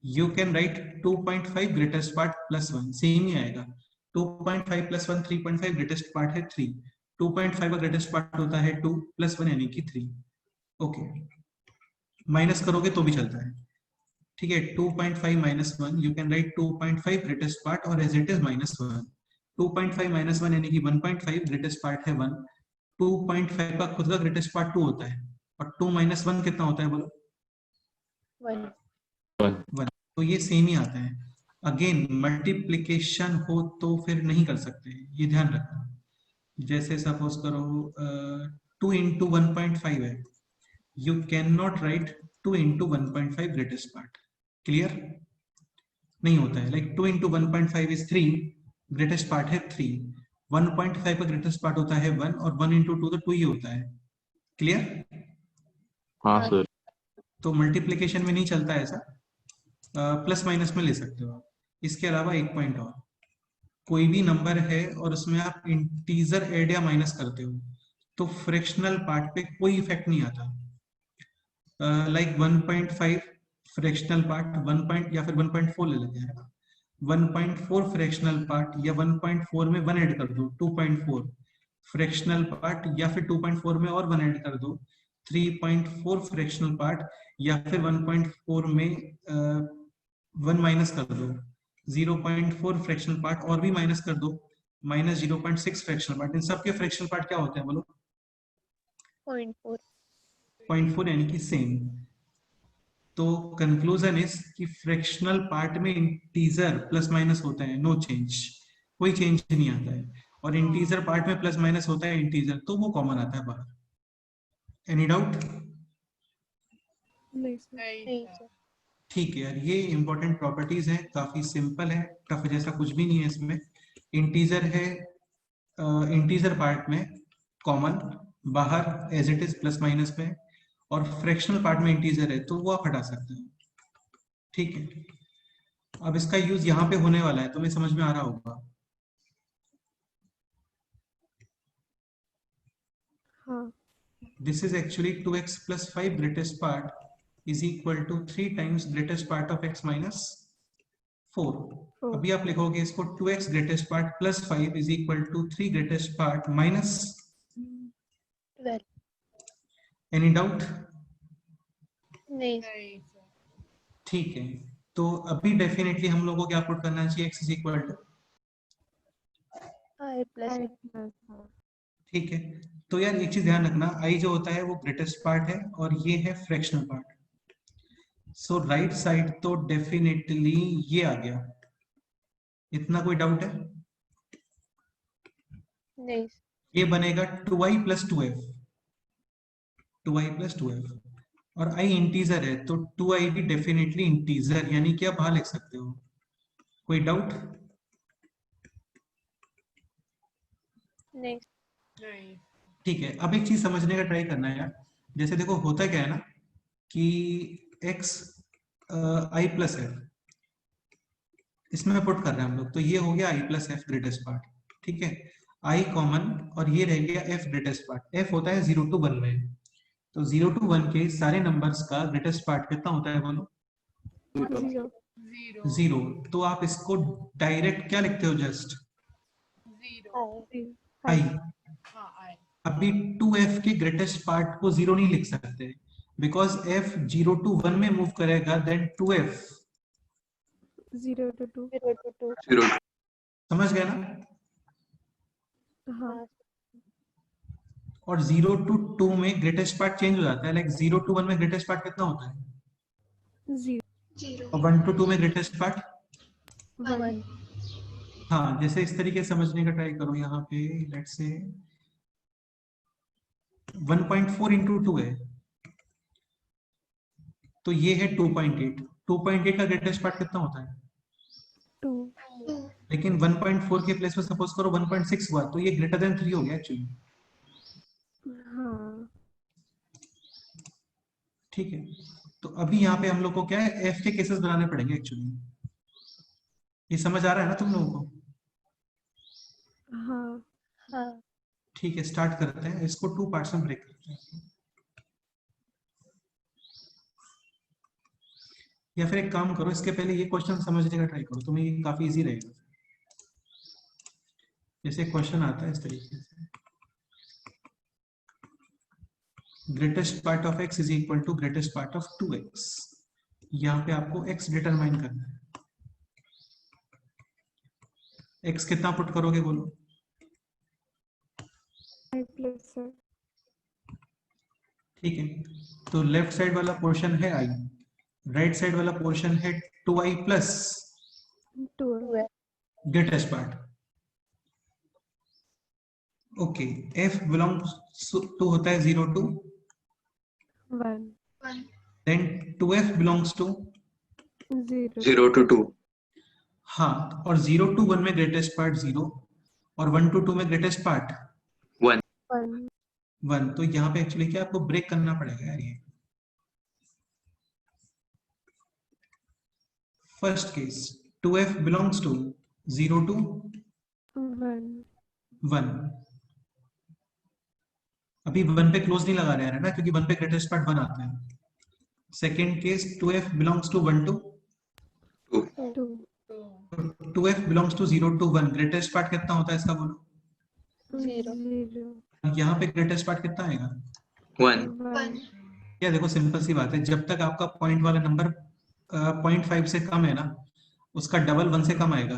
Speaker 1: you can write 2.5 greatest part plus 1, same ही आएगा। 2.5 प्लस 1 3.5 ग्रेटेस्ट पार्ट है 3, 2.5 का ग्रेटेस्ट पार्ट होता है 2 प्लस 1 यानी कि 3। ओके, माइनस करोगे तो भी चलता है। ठीक है, 2.5 minus 1 you can write 2.5 greatest part और as it is minus 1। 2.5 minus 1 यानी कि 1.5 ग्रेटेस्ट पार्ट है 1। 2.5 का खुद का ग्रेटेस्ट पार्ट 2 होता है और 2 माइनस 1 कितना होता है बोलो,
Speaker 4: 1।
Speaker 1: 1। तो ये सेम ही आता है। अगेन मल्टीप्लीकेशन हो तो फिर नहीं कर सकते, ये ध्यान रखना। जैसे सपोज करो 2 इंटू 1.5 है, you can not right 2 into 1.5 greatest part. Clear नहीं होता है। Like 2 into 1.5 is 3, greatest part है 3। 1.5 का ग्रेटेस्ट पार्ट होता है 1 और 1 इंटू 2 तो 2 ही होता है। क्लियर?
Speaker 2: हाँ सर।
Speaker 1: तो मल्टीप्लीकेशन में नहीं चलता ऐसा, प्लस माइनस में ले सकते हो आप। इसके अलावा एक पॉइंट और, कोई भी नंबर है और उसमें आप इंटीजर ऐड या माइनस करते हो तो फ्रैक्शनल पार्ट पे कोई इफेक्ट नहीं आता। लाइक 1.5 फ्रैक्शनल पार्ट 1 या फिर 1.4 ले लेते हैं, 1.4 फ्रैक्शनल पार्ट या 1.4 में 1 ऐड कर दो 2.4 फ्रैक्शनल पार्ट, या फिर 2.4 में और 1 ऐड कर दो 3.4 फ्रैक्शनल पार्ट, या फिर 1.4 में 1 माइनस कर दो 0.4 फ्रैक्शनल पार्ट और भी माइनस कर दो माइनस 0.6 फ्रैक्शनल पार्ट। इन सबके फ्रैक्शनल पार्ट क्या होते हैं बोलो,
Speaker 4: 0.4।
Speaker 1: 0.4 यानी कि सेम। तो कंक्लूजन इज कि फ्रैक्शनल पार्ट में इंटीजर प्लस माइनस होता है, नो चेंज, कोई चेंज नहीं आता है। और इंटीजर पार्ट में प्लस माइनस होता है इंटीजर, तो वो कॉमन आता है बाहर। Any doubt?
Speaker 3: नहीं सर।
Speaker 4: नहीं सर।
Speaker 1: ठीक है यार, ये इंपॉर्टेंट प्रॉपर्टीज हैं, काफी सिंपल है, टफ जैसा कुछ भी नहीं है इसमें। इंटीजर है, इंटीजर पार्ट में कॉमन, बाहर as it is plus minus में, और फ्रैक्शनल पार्ट में इंटीजर है तो वो आप हटा सकते हैं। ठीक है, अब इसका यूज यहाँ पे होने वाला है, तुम्हें समझ में आ रहा होगा।
Speaker 3: हाँ।
Speaker 1: This is actually 2x plus 5 greatest part is equal to 3 times greatest part of x minus 4।
Speaker 3: Oh.
Speaker 1: अभी आप लिखोगे इसको 2x greatest part plus 5 is equal to 3 greatest part minus
Speaker 4: 12।
Speaker 1: any doubt?
Speaker 4: नहीं।
Speaker 1: ठीक है, तो अभी डेफिनेटली हम लोगों को क्या पुट करना चाहिए, x is equal to
Speaker 4: I plus
Speaker 1: ठीक है। तो यार एक चीज ध्यान रखना, i जो होता है वो ग्रेटेस्ट पार्ट है और ये है फ्रैक्शनल पार्ट। सो राइट साइड तो डेफिनेटली ये आ गया, इतना कोई डाउट है?
Speaker 4: नहीं।
Speaker 1: ये बनेगा 2i plus 2f, 2i plus 2f, और i इंटीजर है तो 2i भी डेफिनेटली इंटीजर, यानी कि आप बाहर लिख सकते हो। कोई डाउट?
Speaker 4: नहीं।
Speaker 1: ठीक है, अब एक चीज समझने का ट्राई करना है यार। जैसे देखो होता क्या है ना कि x i प्लस f इसमें पुट कर रहे हैं हम लोग, तो ये हो गया i plus f greatest part. ठीक है, i कॉमन और ये रह गया f ग्रेटेस्ट पार्ट। f होता है 0 to 1 में, तो 0 to 1 के सारे नंबर्स का ग्रेटेस्ट पार्ट कितना होता है बोलो? 0। तो आप इसको डायरेक्ट क्या लिखते हो, जस्ट i। अभी 2f के ग्रेटेस्ट पार्ट को 0 नहीं लिख सकते, बिकॉज f 0 to 1 में मूव करेगा, देन 2f
Speaker 3: 0 to 2.
Speaker 4: 0 to 2.
Speaker 2: 0
Speaker 1: समझ गए ना?
Speaker 3: हाँ
Speaker 1: और 0 to 2 में ग्रेटेस्ट पार्ट चेंज हो जाता है, लाइक 0 to 1 में ग्रेटेस्ट पार्ट कितना होता है
Speaker 3: 0
Speaker 1: और 1 to 2 में ग्रेटेस्ट पार्ट।
Speaker 3: 1
Speaker 1: हाँ, जैसे इस तरीके से समझने का ट्राई करो। यहाँ पे लेट्स से 1.4 into 2 है, तो ये है 2.8। 2.8 का ग्रेटेस्ट पार्ट कितना होता है?
Speaker 3: 2
Speaker 1: लेकिन 1.4 के प्लेस में सपोज करो 1.6 हुआ, तो ये ग्रेटर देन 3 हो गया एक्चुअली।
Speaker 3: हाँ
Speaker 1: ठीक है, तो अभी यहाँ पे हम लोग को क्या है, एफ के केसेस बनाने पड़ेंगे एक्चुअली। ये समझ आ रहा है ना तुम लोगों को?
Speaker 3: हाँ
Speaker 4: हाँ
Speaker 1: ठीक है, स्टार्ट करते हैं। इसको 2 पार्ट्स में ब्रेक करते हैं, या फिर एक काम करो, इसके पहले ये क्वेश्चन समझने का ट्राई करो, तुम्हें ये काफी इजी रहेगा। जैसे क्वेश्चन आता है इस तरीके से, greatest part of x is equal to greatest part of 2x। यहाँ पे आपको x डिटरमाइन करना है। x कितना पुट करोगे बोलो?
Speaker 3: I plus sir
Speaker 1: ठीक है, तो लेफ्ट साइड वाला पोर्शन है i, राइट साइड वाला पोर्शन है 2i plus
Speaker 3: 2
Speaker 4: 2
Speaker 1: greatest part. Okay, f belongs to होता है 0 to
Speaker 3: 1
Speaker 1: then 2f belongs to
Speaker 3: 0
Speaker 2: 0 to 2
Speaker 1: हाँ, और 0 to 1 में ग्रेटेस्ट पार्ट 0 और 1 to 2 में ग्रेटेस्ट पार्ट
Speaker 2: 1
Speaker 3: 1
Speaker 1: 1। तो यहाँ पे एक्चुअली क्या आपको ब्रेक करना पड़ेगा यार। ये first case 2f belongs to 0 to
Speaker 3: 1
Speaker 1: 1। अभी 1 पे क्लोज नहीं लगा रहे हैं ना, क्योंकि 1 पे ग्रेटेस्ट पार्ट 1 आता है। Second case 2f belongs to 1 to
Speaker 3: 2
Speaker 1: 2f belongs to 0 to 1। Greatest part कितना होता है इसका बोलो?
Speaker 3: 0
Speaker 1: यहाँ पे ग्रेटेस्ट पार्ट कितना आएगा?
Speaker 2: 1
Speaker 3: 1
Speaker 1: या देखो सिंपल सी बात है, जब तक आपका पॉइंट वाला नंबर 0.5 से कम है ना, उसका डबल 1 से कम आएगा।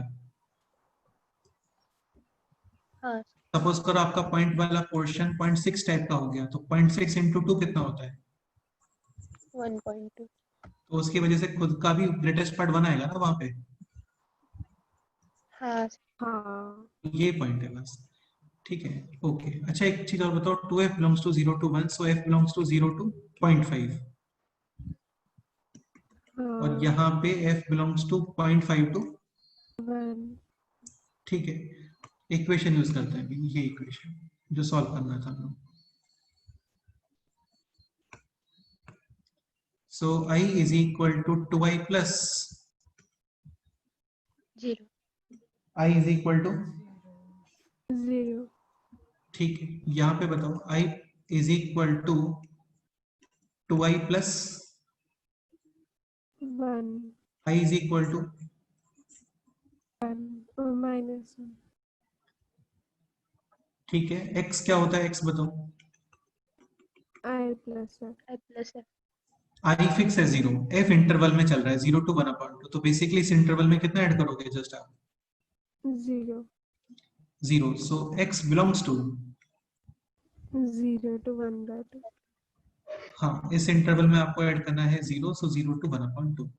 Speaker 4: हाँ
Speaker 1: सपोज करो आपका पॉइंट वाला पोर्शन 0.6 टाइप का हो गया, तो 0.6 into 2 कितना होता है?
Speaker 4: 1.2
Speaker 1: तो उसकी वजह से खुद का भी ग्रेटेस्ट पार्ट 1 आएगा ना वहां पे।
Speaker 4: हाँ
Speaker 3: हाँ
Speaker 1: ये पॉइंट है बस। ठीक है, ओके। अच्छा एक चीज और बताओ, 2f belongs to 0 to 1, so f belongs to 0 to 0.5, और यहाँ पे f बिलोंग्स टू 0.5 to
Speaker 3: 1
Speaker 1: ठीक है, इक्वेशन यूज करते हैं अभी, ये इक्वेशन जो सॉल्व करना था हम लोग। So i is equal to 2i plus
Speaker 4: 0
Speaker 1: i is equal to
Speaker 3: 0
Speaker 1: ठीक है, यहाँ पे बताओ i is equal to 2i plus
Speaker 3: 1
Speaker 1: i is equal to
Speaker 3: 1 और minus 1
Speaker 1: ठीक है, x क्या होता है? x बताओ।
Speaker 3: I plus sir
Speaker 4: I plus f
Speaker 1: i fix है 0, f इंटरवल में चल रहा है 0 to 1/2, तो बेसिकली इस इंटरवल में कितना ऐड करोगे जस्ट आप?
Speaker 3: 0
Speaker 1: 0। सो x बिलोंग्स टू
Speaker 3: 0 to 1/2
Speaker 1: हाँ, इस इंटरवल में आपको ऐड करना है 0, सो 0 to 1/2।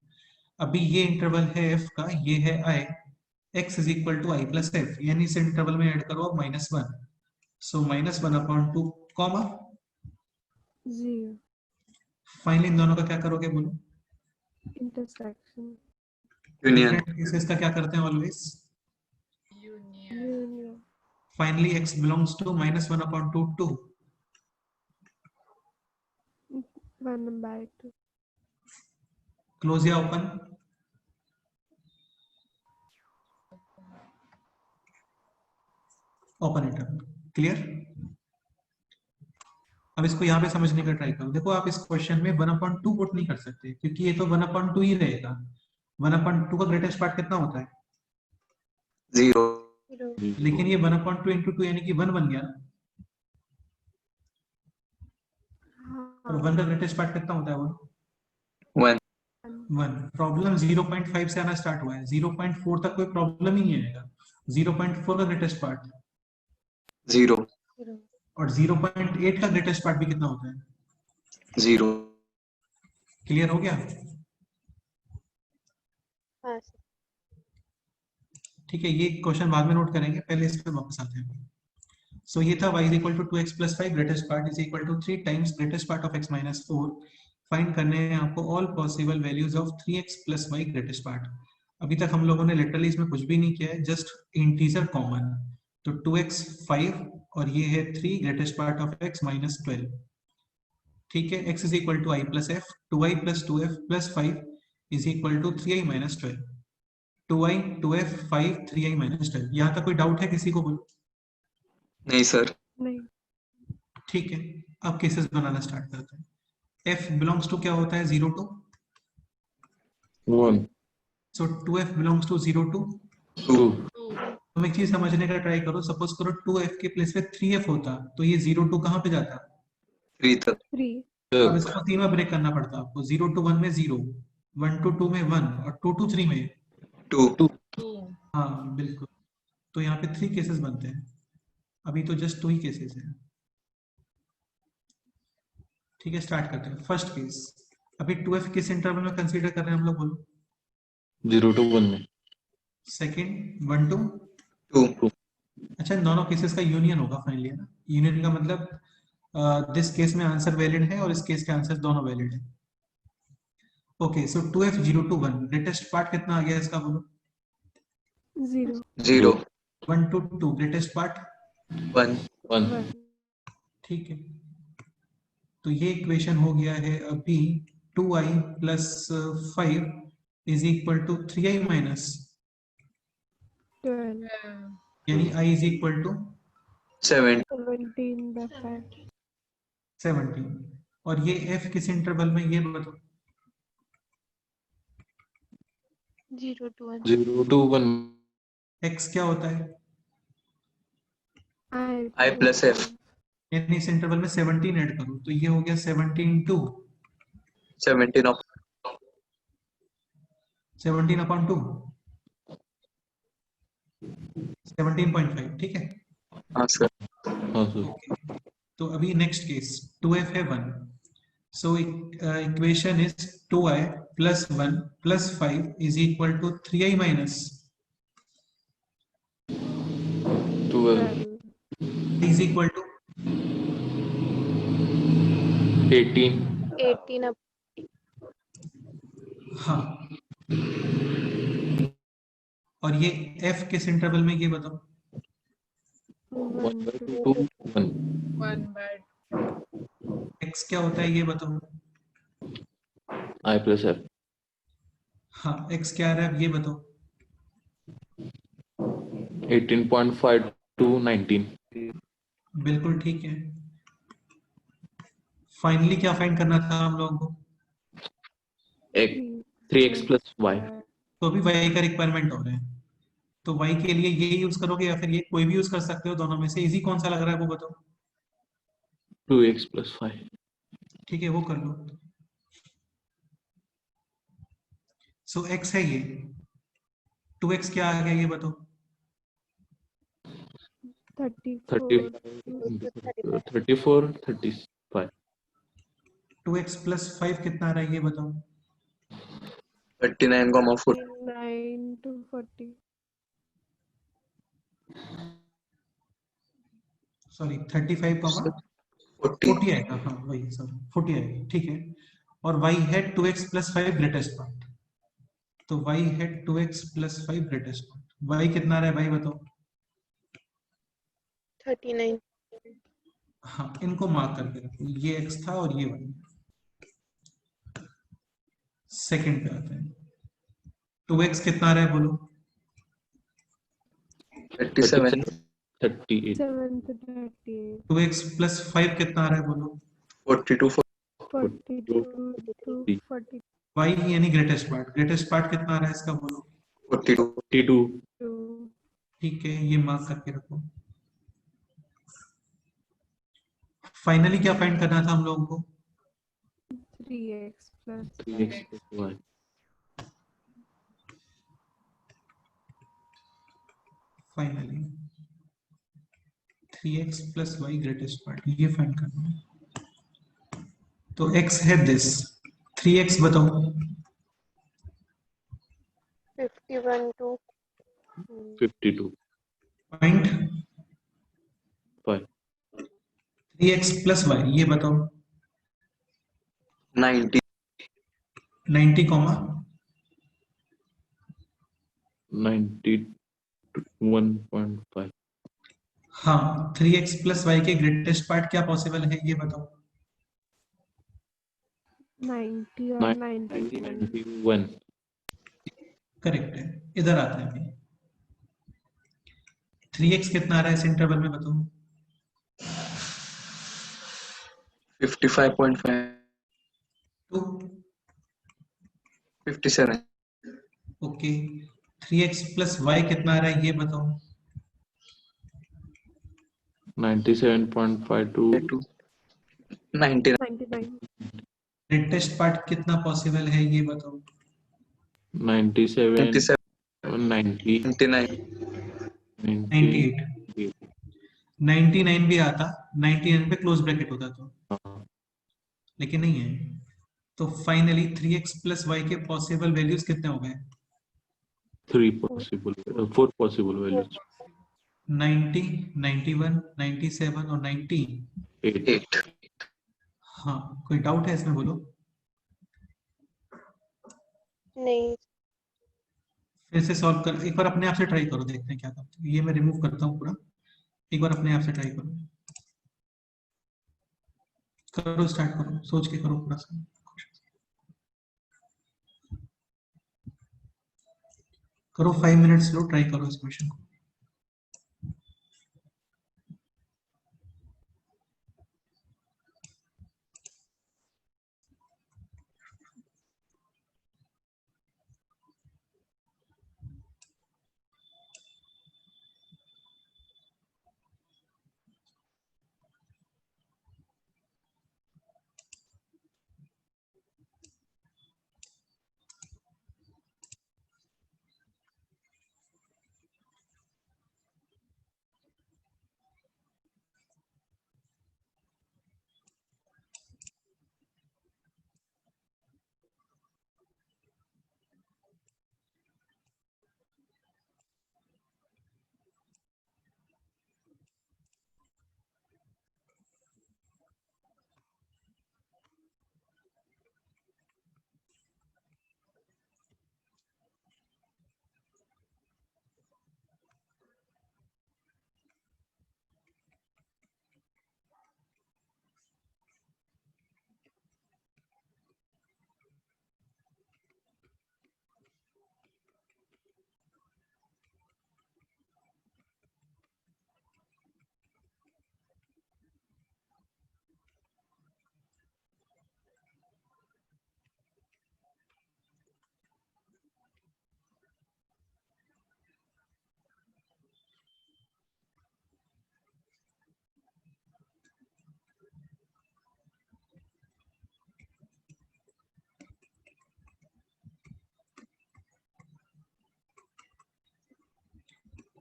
Speaker 1: अभी ये इंटरवल है f का, ये है i, x is equal to i plus f, यानी इस इंटरवल में ऐड करो -1, सो -1/2 कॉमा
Speaker 3: 0
Speaker 1: फाइनली इन दोनों का क्या करोगे बोलो?
Speaker 3: intersection
Speaker 2: union
Speaker 1: डिफरेंट केसेस का क्या करते हैं always?
Speaker 3: union
Speaker 1: finally x belongs to -1/2 2
Speaker 3: 1/2
Speaker 1: close या ओपन? Open interval, clear? अब इसको यहाँ पे समझने का ट्राई करो। देखो आप इस क्वेश्चन में 1/2 पुट नहीं कर सकते, क्योंकि ये तो 1/2 ही रहेगा। 1/2 का ग्रेटेस्ट पार्ट कितना होता है?
Speaker 2: 0
Speaker 4: 0
Speaker 1: लेकिन ये 1/2 into 2 यानी कि 1 बन गया ना, और 1 का ग्रेटेस्ट पार्ट कितना होता है?
Speaker 2: 1
Speaker 1: 1 प्रॉब्लम 0.5 से आना स्टार्ट हुआ है, 0.4 तक कोई प्रॉब्लम ही नहीं आएगा। 0.4 का ग्रेटेस्ट पार्ट
Speaker 6: 0
Speaker 4: 0
Speaker 1: और 0.8 का ग्रेटेस्ट पार्ट भी कितना होता है?
Speaker 6: 0
Speaker 1: क्लियर हो गया?
Speaker 4: हाँ सर
Speaker 1: ठीक है, ये क्वेश्चन बाद में नोट करेंगे, पहले इस पे वापस आते हैं। सो ये था y is equal to 2x plus 5 greatest part is equal to 3 times greatest part of x minus 4। Find करने हैं आपको all possible values of 3x plus y greatest part। अभी तक हम लोगों ने लिटरली इसमें कुछ भी नहीं किया है, जस्ट इंटीजर कॉमन। तो 2x 5 और ये है 3 greatest part of x minus 12। ठीक है, x is equal to i plus f, 2i plus 2f plus 5 is equal to 3i minus 12। 2i 2f 5 3i minus 12। यहाँ तक कोई डाउट है किसी को? बोलो।
Speaker 6: नहीं सर
Speaker 3: नहीं।
Speaker 1: ठीक है, अब केसेस बनाना स्टार्ट करते हैं। f बिलोंग्स टू क्या होता है? 0 to
Speaker 2: 1
Speaker 1: so 2f belongs to 0 to
Speaker 6: 2
Speaker 1: तुम एक चीज समझने का ट्राई करो। सपोज करो 2f के प्लेस पे 3f होता तो ये 0 टू कहाँ पे जाता?
Speaker 6: 3 तक
Speaker 3: 3
Speaker 1: अब इसको 3 में ब्रेक करना पड़ता आपको। 0 टू 1 में 0, 1 टू 2 में 1 और 2 टू 3 में
Speaker 6: 2
Speaker 1: हाँ बिल्कुल। तो यहाँ पे 3 केसेस बनते हैं, अभी तो जस्ट 2 ही केसेस हैं। ठीक है, स्टार्ट करते हैं। फर्स्ट केस, अभी 2f किस इंटरवल में कंसीडर कर रहे हैं हम लोग? बोलो।
Speaker 2: 0 to 1 में
Speaker 1: सेकंड 1 टू
Speaker 6: 2
Speaker 1: अच्छा, दोनों केसेस का यूनियन होगा फाइनली, है ना? यूनियन का मतलब दिस केस में आंसर वैलिड है और इस केस के आंसर दोनों वैलिड है। Okay, so 2f 0 to 1 greatest part कितना आ गया इसका? बोलो।
Speaker 3: 0
Speaker 6: 0
Speaker 1: 1 टू 2 ग्रेटेस्ट पार्ट
Speaker 6: 1
Speaker 2: 1
Speaker 3: 1
Speaker 1: ठीक है, तो ये इक्वेशन हो गया है अभी 2i plus 5 is equal to 3i minus,
Speaker 3: 12
Speaker 1: यानी i इज इक्वल टू
Speaker 6: 7
Speaker 3: 17/5
Speaker 1: 17। और ये f किस इंटरवल में, ये बताओ।
Speaker 4: 0 to 1
Speaker 2: 0 to 1
Speaker 1: x क्या होता है?
Speaker 6: I plus f
Speaker 1: यानी इस इंटरवल में 17 ऐड करो तो ये हो गया 17 टू
Speaker 6: 17 of
Speaker 1: 17 अपॉन 2 17.5। ठीक है,
Speaker 6: हाँ सर
Speaker 2: हाँ सर
Speaker 1: ओके। तो अभी नेक्स्ट केस 2f है 1, so equation is 2i plus 1 plus 5 is equal to 3i minus
Speaker 2: 12
Speaker 1: is equal to
Speaker 2: 18
Speaker 4: 18 up
Speaker 1: हाँ। और ये f किस इंटरवल में, ये बताओ।
Speaker 2: 1 by 2 1
Speaker 1: x क्या होता है ये बताओ।
Speaker 2: I plus f
Speaker 1: हाँ, x क्या आ रहा है ये बताओ।
Speaker 2: 18.5 to 19
Speaker 1: बिल्कुल ठीक है। फाइनली क्या फाइंड करना था हम लोगों को?
Speaker 2: 3x plus y
Speaker 1: तो अभी y का रिक्वायरमेंट हो रहा है, तो y के लिए ये यूज करोगे या फिर ये, कोई भी यूज कर सकते हो, दोनों में से इजी कौन सा लग रहा है वो बताओ।
Speaker 2: 2x plus 5
Speaker 1: ठीक है, वो कर लो। सो x है ये, 2x क्या आ गया ये बताओ।
Speaker 3: 34
Speaker 2: 34 35
Speaker 1: 2x प्लस 5 कितना आ रहा है ये बताओ।
Speaker 6: 39,4
Speaker 3: 9 to 40
Speaker 1: सॉरी 35 कॉमा
Speaker 6: 40
Speaker 1: 40 आएगा, हाँ वही, सॉरी 40 आएगा। ठीक है, और y है 2x प्लस 5 ग्रेटेस्ट पार्ट, तो y है 2x plus 5 greatest part. y कितना आ रहा है भाई बताओ।
Speaker 4: 39
Speaker 1: हाँ, इनको मार्क करके रखो, ये x था और ये y। सेकंड पे आते हैं, 2x कितना आ रहा है बोलो।
Speaker 6: 37
Speaker 2: 38
Speaker 3: 7 to 38
Speaker 1: 2x प्लस 5 कितना आ रहा है बोलो।
Speaker 6: 42
Speaker 3: 42 to 42
Speaker 1: y यानी ग्रेटेस्ट पार्ट कितना आ रहा है इसका बोलो।
Speaker 6: 42
Speaker 2: 42
Speaker 1: ठीक है, ये मार्क करके रखो। फाइनली क्या फाइंड करना था हम लोगों को।
Speaker 3: 3x plus
Speaker 2: 3x plus y
Speaker 1: finally 3x plus y greatest part ये फाइंड करना है। तो x है दिस, 3x बताओ
Speaker 4: 51 to
Speaker 2: 52.
Speaker 1: Point
Speaker 2: 5.
Speaker 1: 3x plus y ये बताओ
Speaker 6: 90.
Speaker 1: 90 कॉमा
Speaker 2: 91.5.
Speaker 1: हाँ 3x plus y के ग्रेटेस्ट पार्ट क्या पॉसिबल है ये बताओ
Speaker 3: 90 और 91
Speaker 2: 91.
Speaker 1: करेक्ट है, इधर आता है अभी 3x कितना आ रहा है इस इंटरवल में बताओ
Speaker 6: 55.5.
Speaker 1: 2
Speaker 6: 57.
Speaker 1: ओके 3x plus y कितना आ रहा है ये बताओ
Speaker 2: 97.5 to
Speaker 6: 99.
Speaker 3: 99
Speaker 1: ग्रेटेस्ट पार्ट कितना पॉसिबल है ये बताओ
Speaker 2: 97.
Speaker 6: 97.
Speaker 2: 90.
Speaker 6: 99.
Speaker 1: 98 99 भी आता, 99 पे क्लोज ब्रैकेट होता तो,
Speaker 2: हाँ,
Speaker 1: लेकिन नहीं है। तो फाइनली 3x plus y के पॉसिबल वैल्यूज कितने हो गए
Speaker 2: 4 possible values.
Speaker 1: 90, 91, 97 और 90।
Speaker 2: 8.
Speaker 6: 8.
Speaker 1: हाँ कोई डाउट है इसमें बोलो,
Speaker 4: नहीं
Speaker 1: फिर से सॉल्व कर, एक बार अपने आप से ट्राई करो, देखते हैं क्या करते हैं। ये मैं रिमूव करता हूँ पूरा, एक बार अपने आप से ट्राई करो, करो स्टार्ट करो, सोच के करो पूरा सा, करो 5 मिनट्स लो, ट्राई करो इस क्वेश्चन को।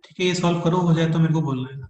Speaker 1: ठीक है, ये सॉल्व करो, हो जाए तो मेरे को बोलना है।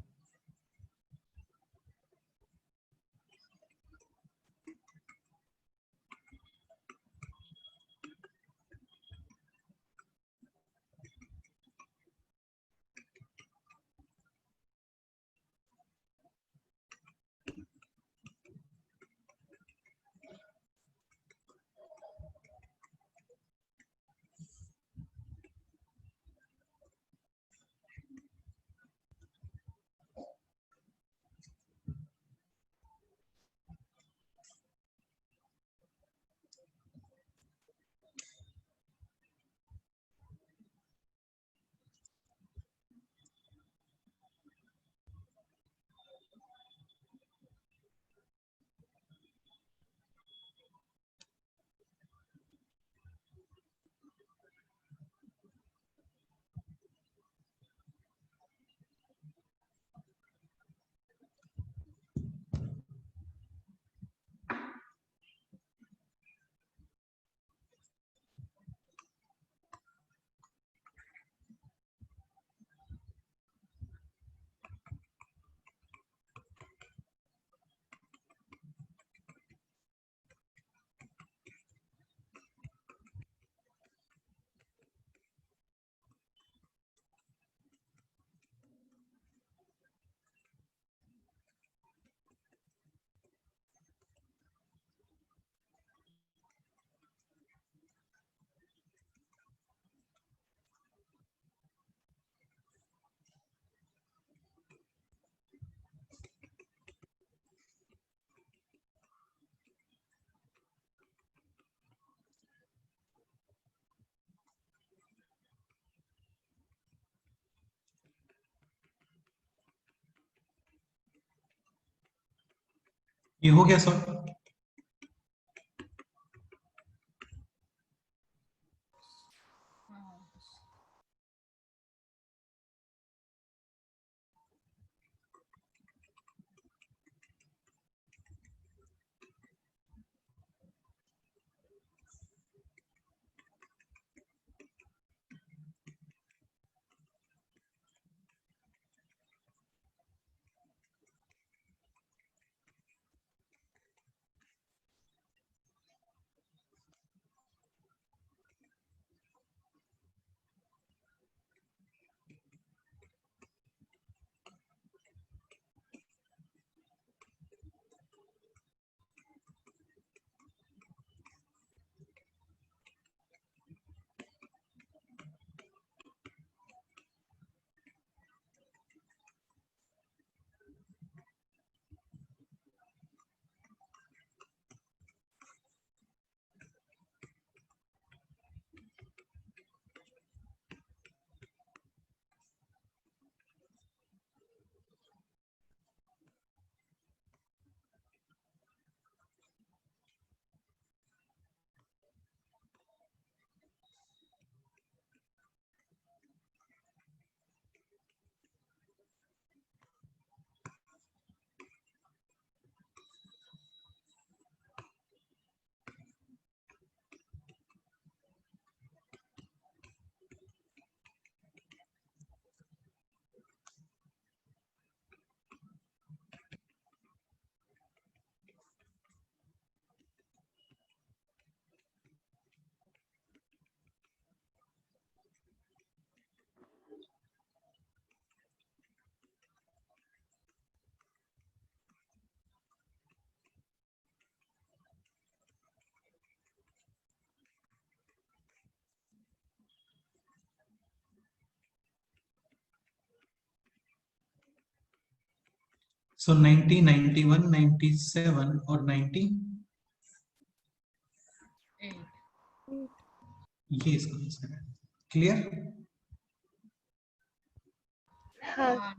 Speaker 1: ये हो गया सॉल्व? सो 90, 91, 97 और 90, ये इसका आंसर है। क्लियर?
Speaker 4: हाँ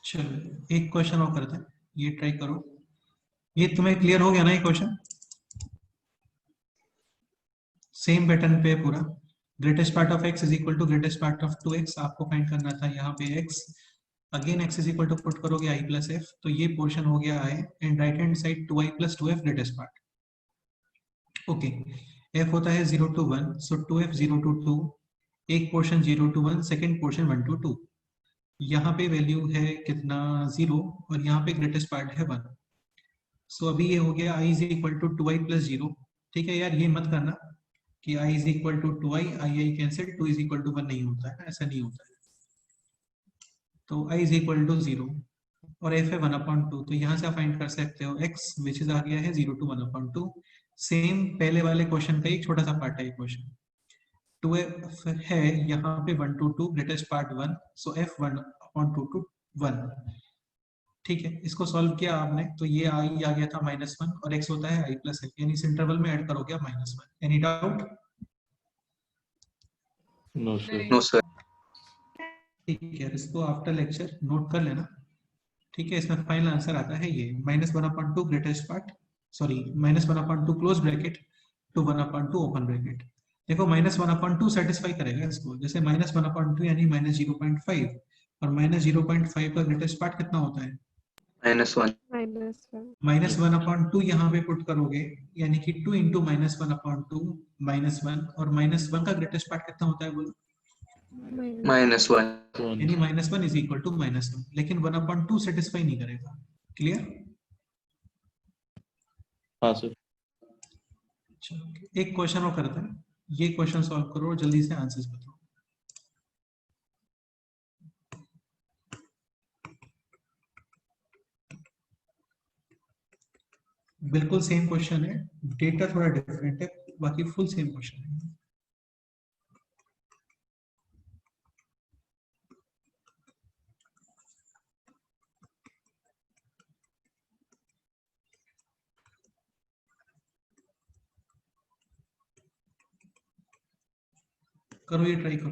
Speaker 1: चलो एक क्वेश्चन और करते हैं, ये ट्राई करो। ये तुम्हें क्लियर हो गया ना ये क्वेश्चन? सेम पैटर्न पे पूरा। Greatest part of x is equal to greatest part of 2x आपको फाइंड करना था। यहाँ पे x again x is equal to put करोगे i प्लस f, तो ये पोर्शन हो गया i and right hand side 2i plus 2f greatest part. Okay, f होता है 0 to 1, सो 2f 0 to 2, एक portion 0 to 1, second portion 1 to 2। यहाँ पे वैल्यू है कितना 0 और यहाँ पे ग्रेटेस्ट पार्ट है 1। सो अभी ये हो गया i is equal to 2i plus 0। ठीक है यार, ये मत करना कि i is equal to 2i, i cancel, 2 is equal to 1 नहीं होता है, ऐसा नहीं होता है। तो i इज इक्वल टू 0 और f है 1/2, तो यहाँ से आप फाइंड कर सकते हो x विच इज आ गया है 0 to 1/2। सेम पहले वाले क्वेश्चन का एक छोटा सा पार्ट है ये क्वेश्चन। 2f है यहाँ पे 1 to 2, greatest part 1, so f 1/2 to 1। ठीक है, इसको सॉल्व किया आपने तो ये i आ गया था -1 और x होता है i प्लस f, यानी इस इंटरवल में ऐड करोगे आप -1। Any doubt?
Speaker 2: No, sir.
Speaker 6: No sir.
Speaker 1: ठीक है, इसको आफ्टर लेक्चर नोट कर लेना। ठीक है, इसमें फाइनल आंसर आता है ये -1/2 greatest part, sorry -1/2 close bracket to 1/2 open bracket. देखो -1/2 सेटिस्फाई करेगा इसको, जैसे -1/2 यानी -0.5 और -0.5 का ग्रेटेस्ट पार्ट कितना होता है?
Speaker 6: -1।
Speaker 1: -1/2 यहाँ पे पुट करोगे यानी कि 2 इंटू -1/2 -1, और -1 का ग्रेटेस्ट पार्ट कितना होता है बोलो?
Speaker 6: -1।
Speaker 1: यानी -1 इज इक्वल टू -1, लेकिन 1/2 सेटिस्फाई नहीं करेगा। क्लियर?
Speaker 2: हाँ सर।
Speaker 1: चलो एक क्वेश्चन और करते हैं, ये क्वेश्चन सॉल्व करो और जल्दी से आंसर्स बताओ। बिल्कुल सेम क्वेश्चन है, डेटा थोड़ा डिफरेंट है, बाकी फुल सेम क्वेश्चन है। करो, ये ट्राई करो।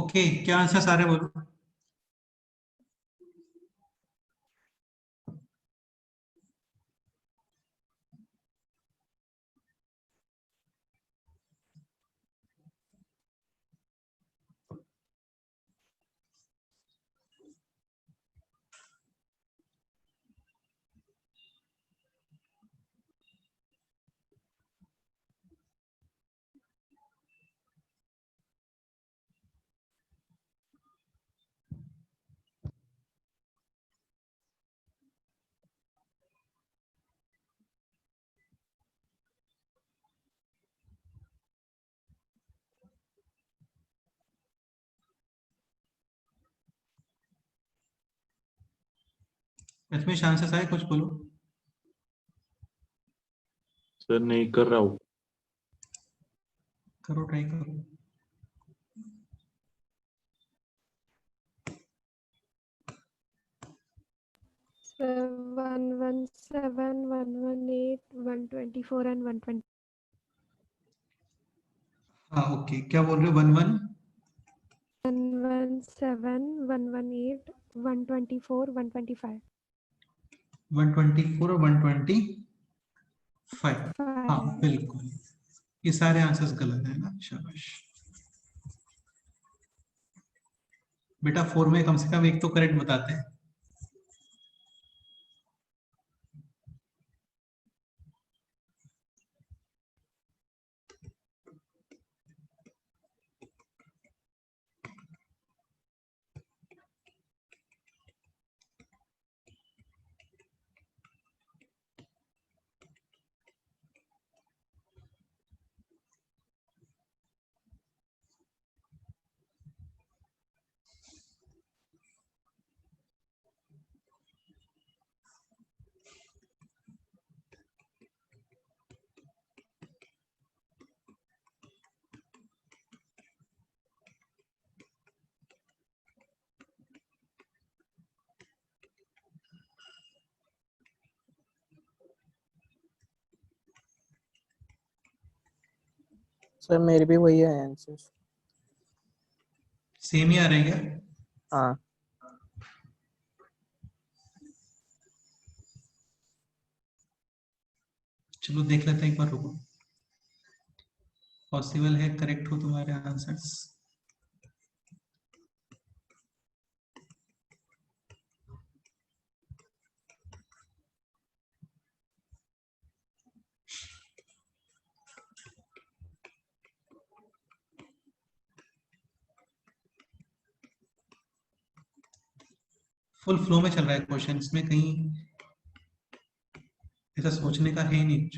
Speaker 1: ओके, क्या आंसर सारे बोलो। इसमें आंसर आए, कुछ बोलो।
Speaker 2: सर नहीं कर रहा हूँ।
Speaker 1: करो, ट्राई करो।
Speaker 3: Sir, 117, 118, 124 and 120.
Speaker 1: हाँ ओके, क्या बोल रहे हो? 11
Speaker 3: 117, 118, 124, 125.
Speaker 1: 124 और 125। हाँ
Speaker 3: 5.
Speaker 1: बिल्कुल, ये सारे आंसर्स गलत है ना, शाबाश बेटा। 4 में कम से कम एक तो करेक्ट बताते हैं।
Speaker 5: सर मेरी भी वही है आंसर।
Speaker 1: सेम ही आ रहे हैं क्या?
Speaker 5: हाँ
Speaker 1: चलो देख लेते हैं एक बार, रुको। पॉसिबल है करेक्ट हो तुम्हारे आंसर्स। फुल फ्लो में चल रहा है क्वेश्चन, इसमें कहीं ऐसा सोचने का है ही नहीं।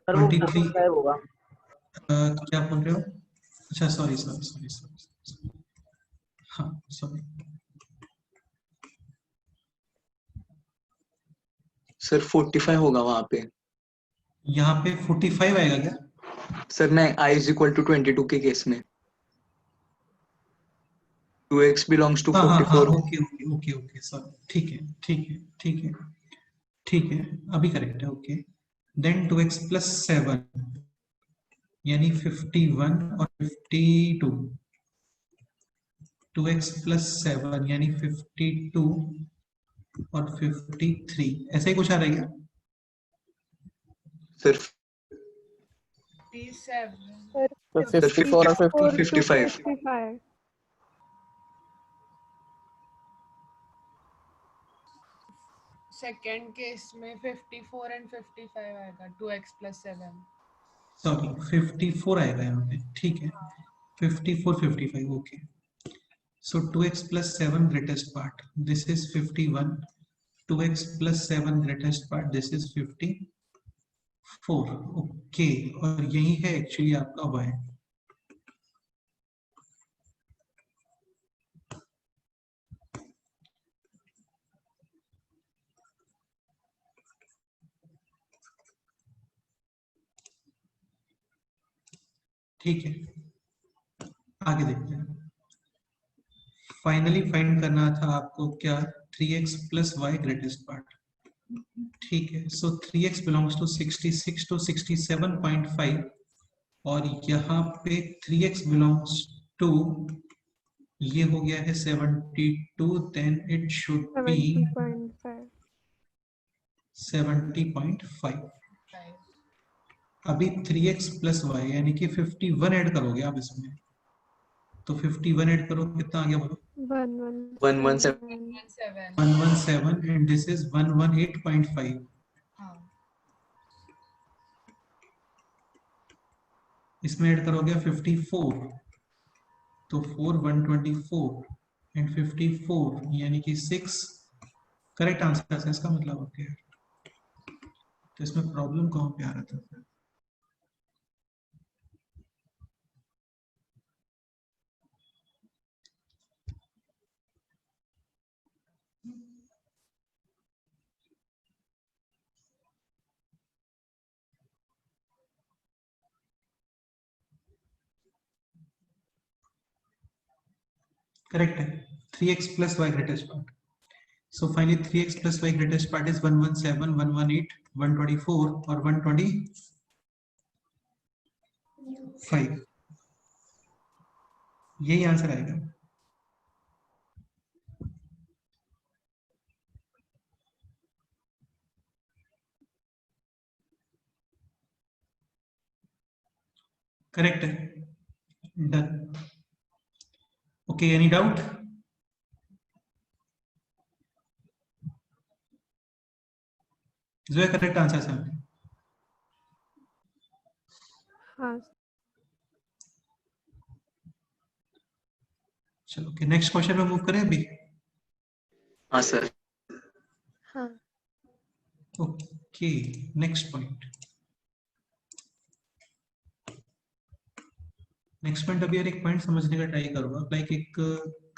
Speaker 1: 23
Speaker 5: होगा।
Speaker 1: क्या बोल रहे हो? अच्छा सॉरी सॉरी सॉरी सॉरी, हाँ सॉरी।
Speaker 6: सर 45 होगा वहां पे।
Speaker 1: यहाँ पे 45 आएगा क्या?
Speaker 6: सर नहीं, I इज इक्वल टू 22 के केस में 2x बिलोंग्स टू
Speaker 1: हाँ हाँ हाँ,
Speaker 6: 44।
Speaker 1: Okay okay okay okay, sorry, ठीक है ठीक है ठीक है ठीक है, अभी करेक्ट है। ओके, देन 2x+7 यानी 51 और 52। 2x+7 यानी 52 और 53, ऐसा ही कुछ आ रहा है क्या?
Speaker 6: सर
Speaker 4: Sir,
Speaker 5: तो 54 और
Speaker 3: 4 to
Speaker 6: 55।
Speaker 3: 55.
Speaker 7: सेकेंड केस में 54 एंड 55 आएगा 2x+7।
Speaker 1: सॉरी 54 आएगा यहाँ पे, ठीक है। 54 55, okay. So 2x+7 greatest part, this is 51. 2x+7 greatest part, this is 54. Okay, और यही है एक्चुअली आपका y। ठीक है, आगे देखते हैं। फाइनली फाइंड करना था आपको क्या, 3x plus Y greatest part. ठीक है, सो 3x बिलोंग्स टू 66 टू 67.5 और यहाँ पे 3x बिलोंग्स टू, ये हो गया है 72, देन इट शुड बी
Speaker 3: 70.5.
Speaker 1: 70.5। अभी 3x प्लस वाई यानी कि 51 ऐड करोगे आप इसमें, तो 51 ऐड करो कितना आ गया बोलो?
Speaker 3: 117.
Speaker 1: 117 एंड दिस इज 118.5। इसमें ऐड करोगे 54, तो 4 124 एंड 54 यानी कि 6 करेक्ट आंसर है इसका मतलब। ओके, तो इसमें प्रॉब्लम कहाँ पे आ रहा था? करेक्ट है, 3x plus y greatest part. So finally 3x plus y greatest part is 117, 118, 124 और 125। यही आंसर आएगा। करेक्ट है, डन। Okay, any doubt? जो है करेक्ट आंसर है।
Speaker 3: हाँ.
Speaker 1: चलो ओके, नेक्स्ट क्वेश्चन में मूव करें अभी।
Speaker 6: हाँ सर।
Speaker 4: हाँ
Speaker 1: okay, next point. Next point अभी यार एक पॉइंट समझने का ट्राई करूंगा। लाइक एक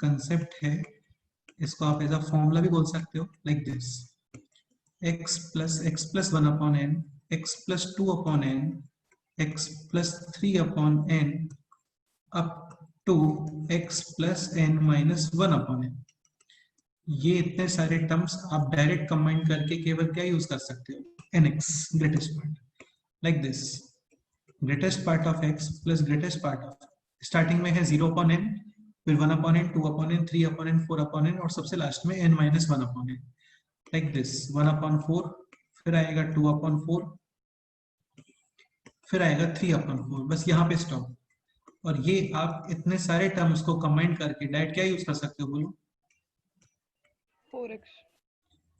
Speaker 1: कंसेप्ट है, इसको आप एज अ फॉर्मूला भी बोल सकते हो, like this x plus 1 upon n, x plus 2 upon n, x plus 3 upon n up to x plus n minus 1 upon n। ये इतने सारे टर्म्स आप डायरेक्ट कंबाइन करके केवल क्या यूज कर सकते हो, nx greatest part, like this greatest part of x plus greatest part of, starting में है 0 upon n, फिर 1 upon n, 2 upon n, 3 upon n, 4 upon n और सबसे लास्ट में n minus 1 upon n, like this 1 upon 4, फिर आएगा 2 upon 4, फिर आएगा 3 upon 4, बस यहाँ पे स्टॉप। और ये आप इतने सारे टर्म्स को कंबाइन करके डायरेक्ट क्या यूज कर सकते हो बोलो,
Speaker 7: 4x।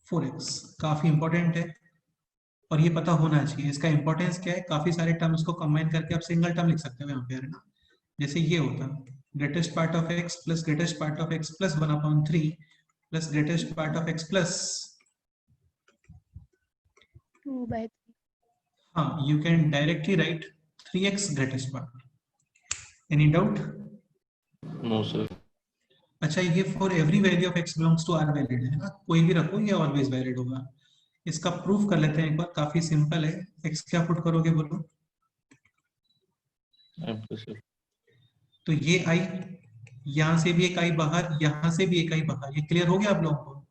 Speaker 1: 4x। काफी इंपॉर्टेंट है और ये पता होना चाहिए। इसका इंपॉर्टेंस क्या है, काफी सारे टर्म्स को कंबाइन करके आप सिंगल टर्म लिख सकते हो यहाँ पे, है ना। जैसे ये होता greatest part of x plus greatest part of x plus 1 upon 3 plus greatest part of x plus
Speaker 4: 2/3।
Speaker 1: हाँ, you can directly write 3x greatest part. Any doubt?
Speaker 2: No, sir.
Speaker 1: अच्छा, ये for every value of x belongs to R valid है ना, कोई भी रखो ये always valid होगा। इसका प्रूफ कर लेते हैं एक बार, काफी सिंपल है। x क्या पुट करोगे बोलो?
Speaker 2: Sir.
Speaker 1: तो ये आई, यहाँ से भी एक आई बाहर, यहाँ से भी एक आई बाहर। ये क्लियर हो गया आप लोगों को?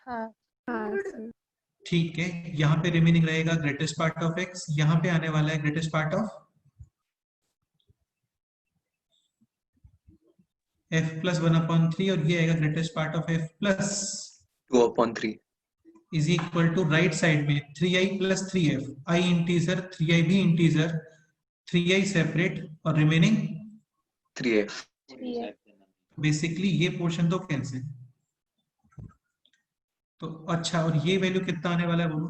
Speaker 4: हाँ
Speaker 3: हाँ सर.
Speaker 1: ठीक है, यहाँ पे रिमेनिंग रहेगा ग्रेटेस्ट पार्ट ऑफ x, यहाँ पे आने वाला है greatest part of f plus 1 upon 3 और ये आएगा greatest part of f plus
Speaker 6: 2/3।
Speaker 1: Is equal to right side में 3i plus 3f, i integer 3i भी इंटीजर, 3i सेपरेट और रिमेनिंग
Speaker 6: 3f।
Speaker 4: 3f।
Speaker 1: बेसिकली ये पोर्शन तो कैंसिल। तो अच्छा, और ये वैल्यू कितना आने वाला है बोलो?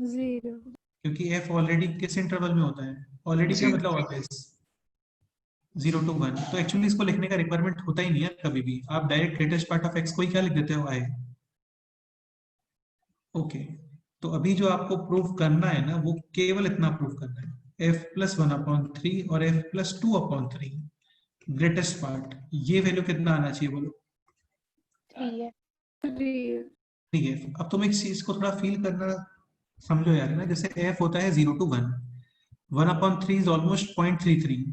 Speaker 3: 0.
Speaker 1: क्योंकि f ऑलरेडी किस इंटरवल में होता है, ऑलरेडी क्या मतलब ऑलवेज 0 to 1, तो एक्चुअली इसको लिखने का रिक्वायरमेंट होता ही नहीं है कभी भी। आप direct greatest part of x को ही क्या लिख देते हो, i। ओके, तो अभी जो आपको प्रूफ करना है ना, वो केवल इतना प्रूफ करना है, f प्लस 1 upon 3 और f plus 2 upon 3 greatest part, ये वैल्यू कितना आना चाहिए बोलो?
Speaker 4: 3f।
Speaker 3: 3.
Speaker 1: 3f। अब तुम एक चीज को थोड़ा फील करना समझो यार ना, जैसे f होता है 0 to 1, 1/3 इज ऑलमोस्ट 0.33,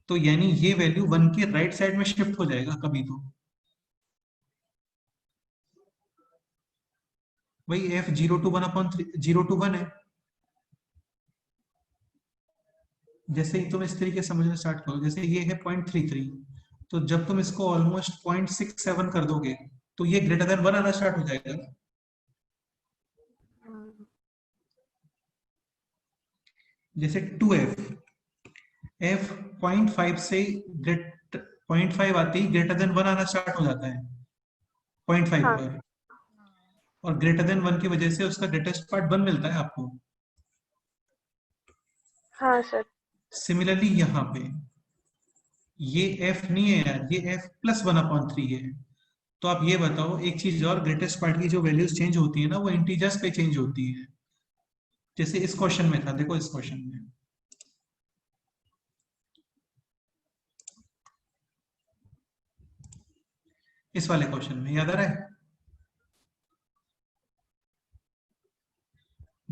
Speaker 1: तो यानी ये वैल्यू 1 के राइट साइड में शिफ्ट हो जाएगा कभी तो। वही f 0 to 1/3 0 to 1 है। जैसे ही तुम इस तरीके से समझना स्टार्ट करो, जैसे ये है 0.33, तो जब तुम इसको ऑलमोस्ट 0.67 कर दोगे तो ये ग्रेटर देन 1 आना स्टार्ट हो जाएगा।
Speaker 3: हाँ,
Speaker 1: जैसे 2f, f 0.5 से 0.5 आते ही ग्रेटर देन 1 आना स्टार्ट हो जाता है 0.5
Speaker 3: हाँ।
Speaker 1: पर, और ग्रेटर देन 1 की वजह से उसका ग्रेटेस्ट पार्ट 1 मिलता है आपको।
Speaker 3: हाँ सर।
Speaker 1: सिमिलरली यहाँ पे ये f नहीं है यार, ये f प्लस 1/3 है। तो आप ये बताओ एक चीज और, ग्रेटेस्ट पार्ट की जो वैल्यूज चेंज होती है ना वो इंटीजर्स पे चेंज होती है। जैसे इस क्वेश्चन में था, देखो इस क्वेश्चन में इस वाले क्वेश्चन में याद आ रहा है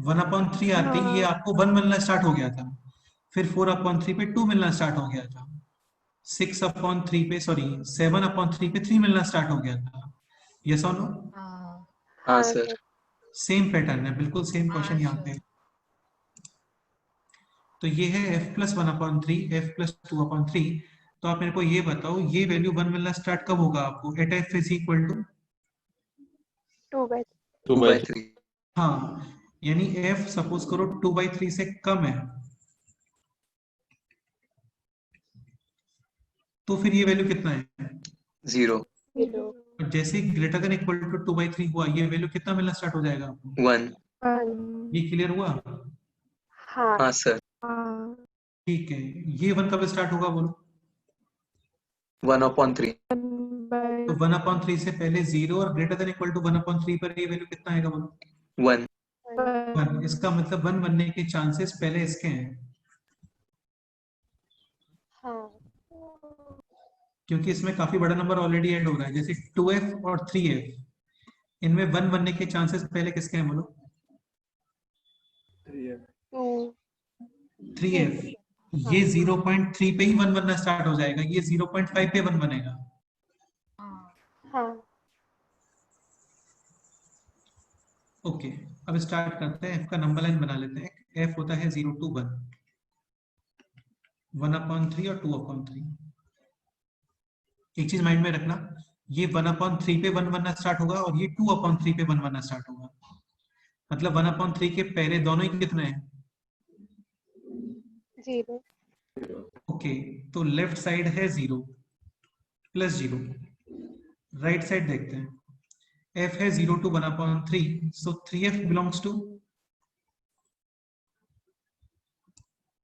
Speaker 1: 1/3 आते ही ये
Speaker 3: हाँ।
Speaker 1: आपको 1 मिलना स्टार्ट हो गया था, फिर 4/3 पे 2 मिलना स्टार्ट हो गया था, 6/3 पे सॉरी 7/3 पे 3 मिलना स्टार्ट हो गया था। यस और नो?
Speaker 7: हाँ
Speaker 6: हाँ सर।
Speaker 1: सेम पैटर्न है, बिल्कुल सेम क्वेश्चन
Speaker 7: हाँ,
Speaker 1: यहाँ पे। तो ये है f प्लस 1/3 f प्लस 2/3। तो आप मेरे को ये बताओ ये वैल्यू 1 मिलना स्टार्ट कब होगा आपको, at f is equal to
Speaker 3: 2/3।
Speaker 6: 2/3।
Speaker 1: हाँ, यानी f सपोज करो 2/3 से कम है तो फिर ये वैल्यू कितना है,
Speaker 6: 0
Speaker 3: 0।
Speaker 1: और जैसे ही ग्रेटर देन इक्वल टू 2/3 हुआ ये वैल्यू कितना मिलना स्टार्ट हो जाएगा आपको।
Speaker 6: 1।
Speaker 3: 1।
Speaker 1: ये क्लियर हुआ?
Speaker 3: हाँ।
Speaker 6: हाँ सर।
Speaker 3: हाँ।
Speaker 1: ठीक है, ये 1 कब स्टार्ट होगा बोलो।
Speaker 6: 1/3।
Speaker 3: 1/3।
Speaker 1: तो 1/3 से पहले 0 और ग्रेटर देन इक्वल टू 1/3 पर ये वैल्यू कितना आएगा बोलो,
Speaker 6: 1।
Speaker 1: 1। इसका मतलब 1 बनने के चांसेस पहले इसके हैं,
Speaker 3: हाँ।
Speaker 1: क्योंकि इसमें काफी बड़ा नंबर ऑलरेडी ऐड हो रहा है। जैसे 2f और 3f, इनमें 1 बनने के चांसेस पहले किसके हैं बोलो,
Speaker 3: 2।
Speaker 1: 3f। ये 0.3 पे ही 1 बनना स्टार्ट हो जाएगा, ये 0.5 पे 1 बनेगा।
Speaker 3: हाँ।
Speaker 1: ओके, अब स्टार्ट करते हैं, f का नंबर लाइन बना लेते हैं। f होता है 0 to 1, 1/3 और 2/3। एक चीज माइंड में रखना, ये 1/3 पे 1 बनना स्टार्ट होगा और ये 2/3 पे 1 बनना स्टार्ट होगा। मतलब 1/3 के पहले दोनों ही कितने हैं,
Speaker 3: 0।
Speaker 1: ओके। तो लेफ्ट साइड है 0 प्लस 0, राइट साइड देखते हैं। f है 0 to 1/3, so 3f belongs to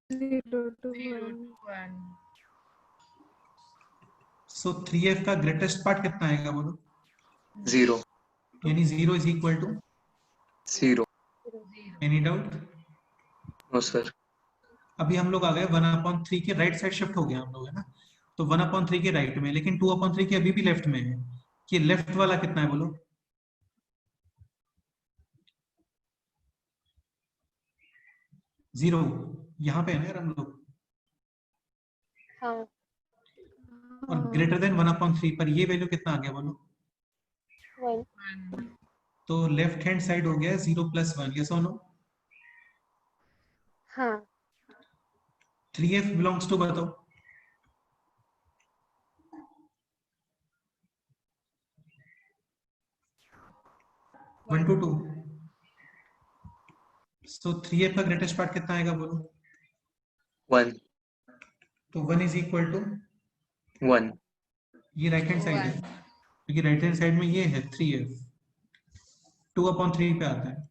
Speaker 3: 0 to
Speaker 7: 0
Speaker 3: 1।
Speaker 7: to 1.
Speaker 1: so 3f का ग्रेटेस्ट पार्ट कितना आएगा बोलो,
Speaker 6: 0।
Speaker 1: यानी 0 is equal to,
Speaker 6: 0।
Speaker 1: Any doubt?
Speaker 6: No sir.
Speaker 1: अभी हम लोग आ गए 1/3 के राइट साइड शिफ्ट हो गया हम लोग, है ना। तो 1/3 के राइट में, लेकिन 2/3 के अभी भी लेफ्ट में है। कि लेफ्ट वाला कितना है बोलो, 0। यहाँ पे है ना यार हम लोग।
Speaker 3: हाँ।
Speaker 1: और ग्रेटर देन 1/3 पर ये वैल्यू कितना आ गया बोलो,
Speaker 3: 1।
Speaker 1: तो लेफ्ट हैंड साइड हो गया 0 + 1। यस और नो?
Speaker 3: हाँ।
Speaker 1: 3f बिलोंग्स टू बताओ, वन टू 2। सो 3f का ग्रेटेस्ट पार्ट कितना आएगा बोलो,
Speaker 6: 1।
Speaker 1: तो 1 इज इक्वल टू,
Speaker 6: 1।
Speaker 1: ये राइट हैंड साइड है, क्योंकि राइट हैंड साइड में ये है 3f, 2/3 पे आता है।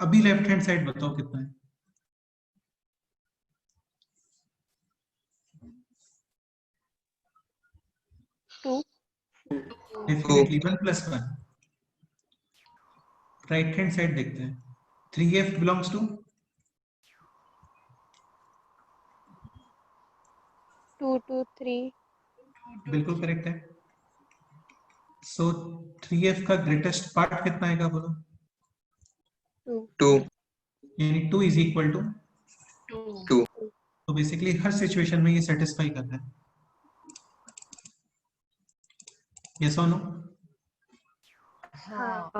Speaker 1: अभी लेफ्ट हैंड साइड बताओ कितना है,
Speaker 3: 2।
Speaker 1: डेफिनेटली 1 + 1। राइट हैंड साइड देखते हैं, 3f बिलोंग्स टू
Speaker 3: 2 to 3।
Speaker 1: बिल्कुल करेक्ट है। सो 3f का ग्रेटेस्ट पार्ट कितना आएगा बोलो,
Speaker 3: 2।
Speaker 6: 2।
Speaker 1: यानी 2 इज इक्वल टू
Speaker 7: 2.
Speaker 6: 2.
Speaker 1: तो बेसिकली हर सिचुएशन में ये सेटिस्फाई कर रहा है, यस और नो?
Speaker 7: हाँ.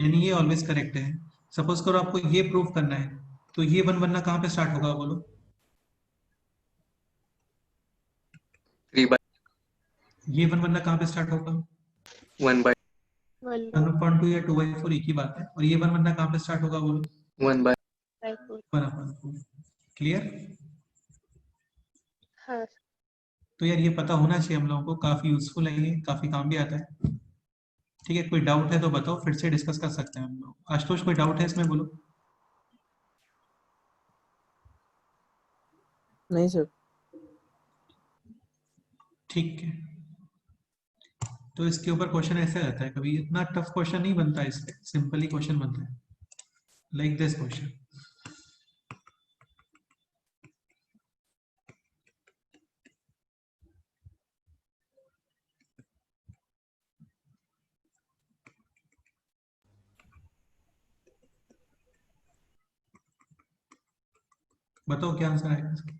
Speaker 1: यानी ये ऑलवेज करेक्ट है। सपोज करो आपको ये प्रूव करना है, तो ये 1 बनना कहाँ पे स्टार्ट होगा बोलो?
Speaker 6: 3 by
Speaker 1: ये 1 बनना कहाँ पे स्टार्ट होगा?
Speaker 6: 1 by
Speaker 1: 1/2 या 2/4 एक ही बात है। और ये 1 बनना कहाँ पे स्टार्ट होगा बोलो?
Speaker 6: 1 by
Speaker 1: 1/4। क्लियर?
Speaker 3: हाँ
Speaker 1: तो यार ये पता होना चाहिए हम लोगों को, काफी यूजफुल है ये, काफी काम भी आता है। ठीक है, कोई डाउट है तो बताओ, फिर से डिस्कस कर सकते हैं हम लोग। आशुतोष कोई डाउट है इसमें बोलो?
Speaker 5: नहीं सर।
Speaker 1: ठीक है, तो इसके ऊपर क्वेश्चन ऐसे रहता है, कभी इतना टफ क्वेश्चन नहीं बनता, इस पे सिंपल ही क्वेश्चन बनता है, लाइक दिस क्वेश्चन। बताओ क्या आंसर आएगा इसका?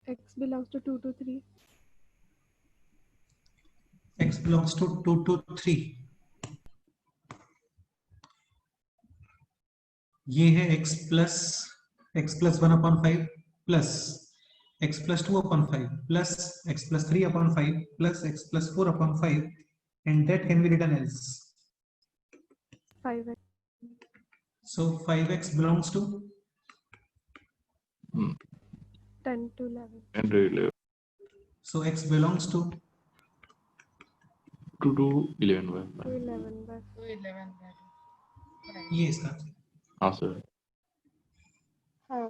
Speaker 4: X belongs to 2 to 3.
Speaker 1: x belongs to 2 to 3। ये है x plus 1/5 plus x plus 2/5 plus x plus 3/5 plus x plus 4/5 and that can be written as
Speaker 4: 5x.
Speaker 1: so 5x belongs to
Speaker 4: 10 to 11.
Speaker 2: And really,
Speaker 1: so x belongs to
Speaker 2: 2 to 11 by
Speaker 4: To 11 by
Speaker 7: 2 11 by 2. Right.
Speaker 1: ये इसका answer.
Speaker 2: हाँ sir.
Speaker 3: हाँ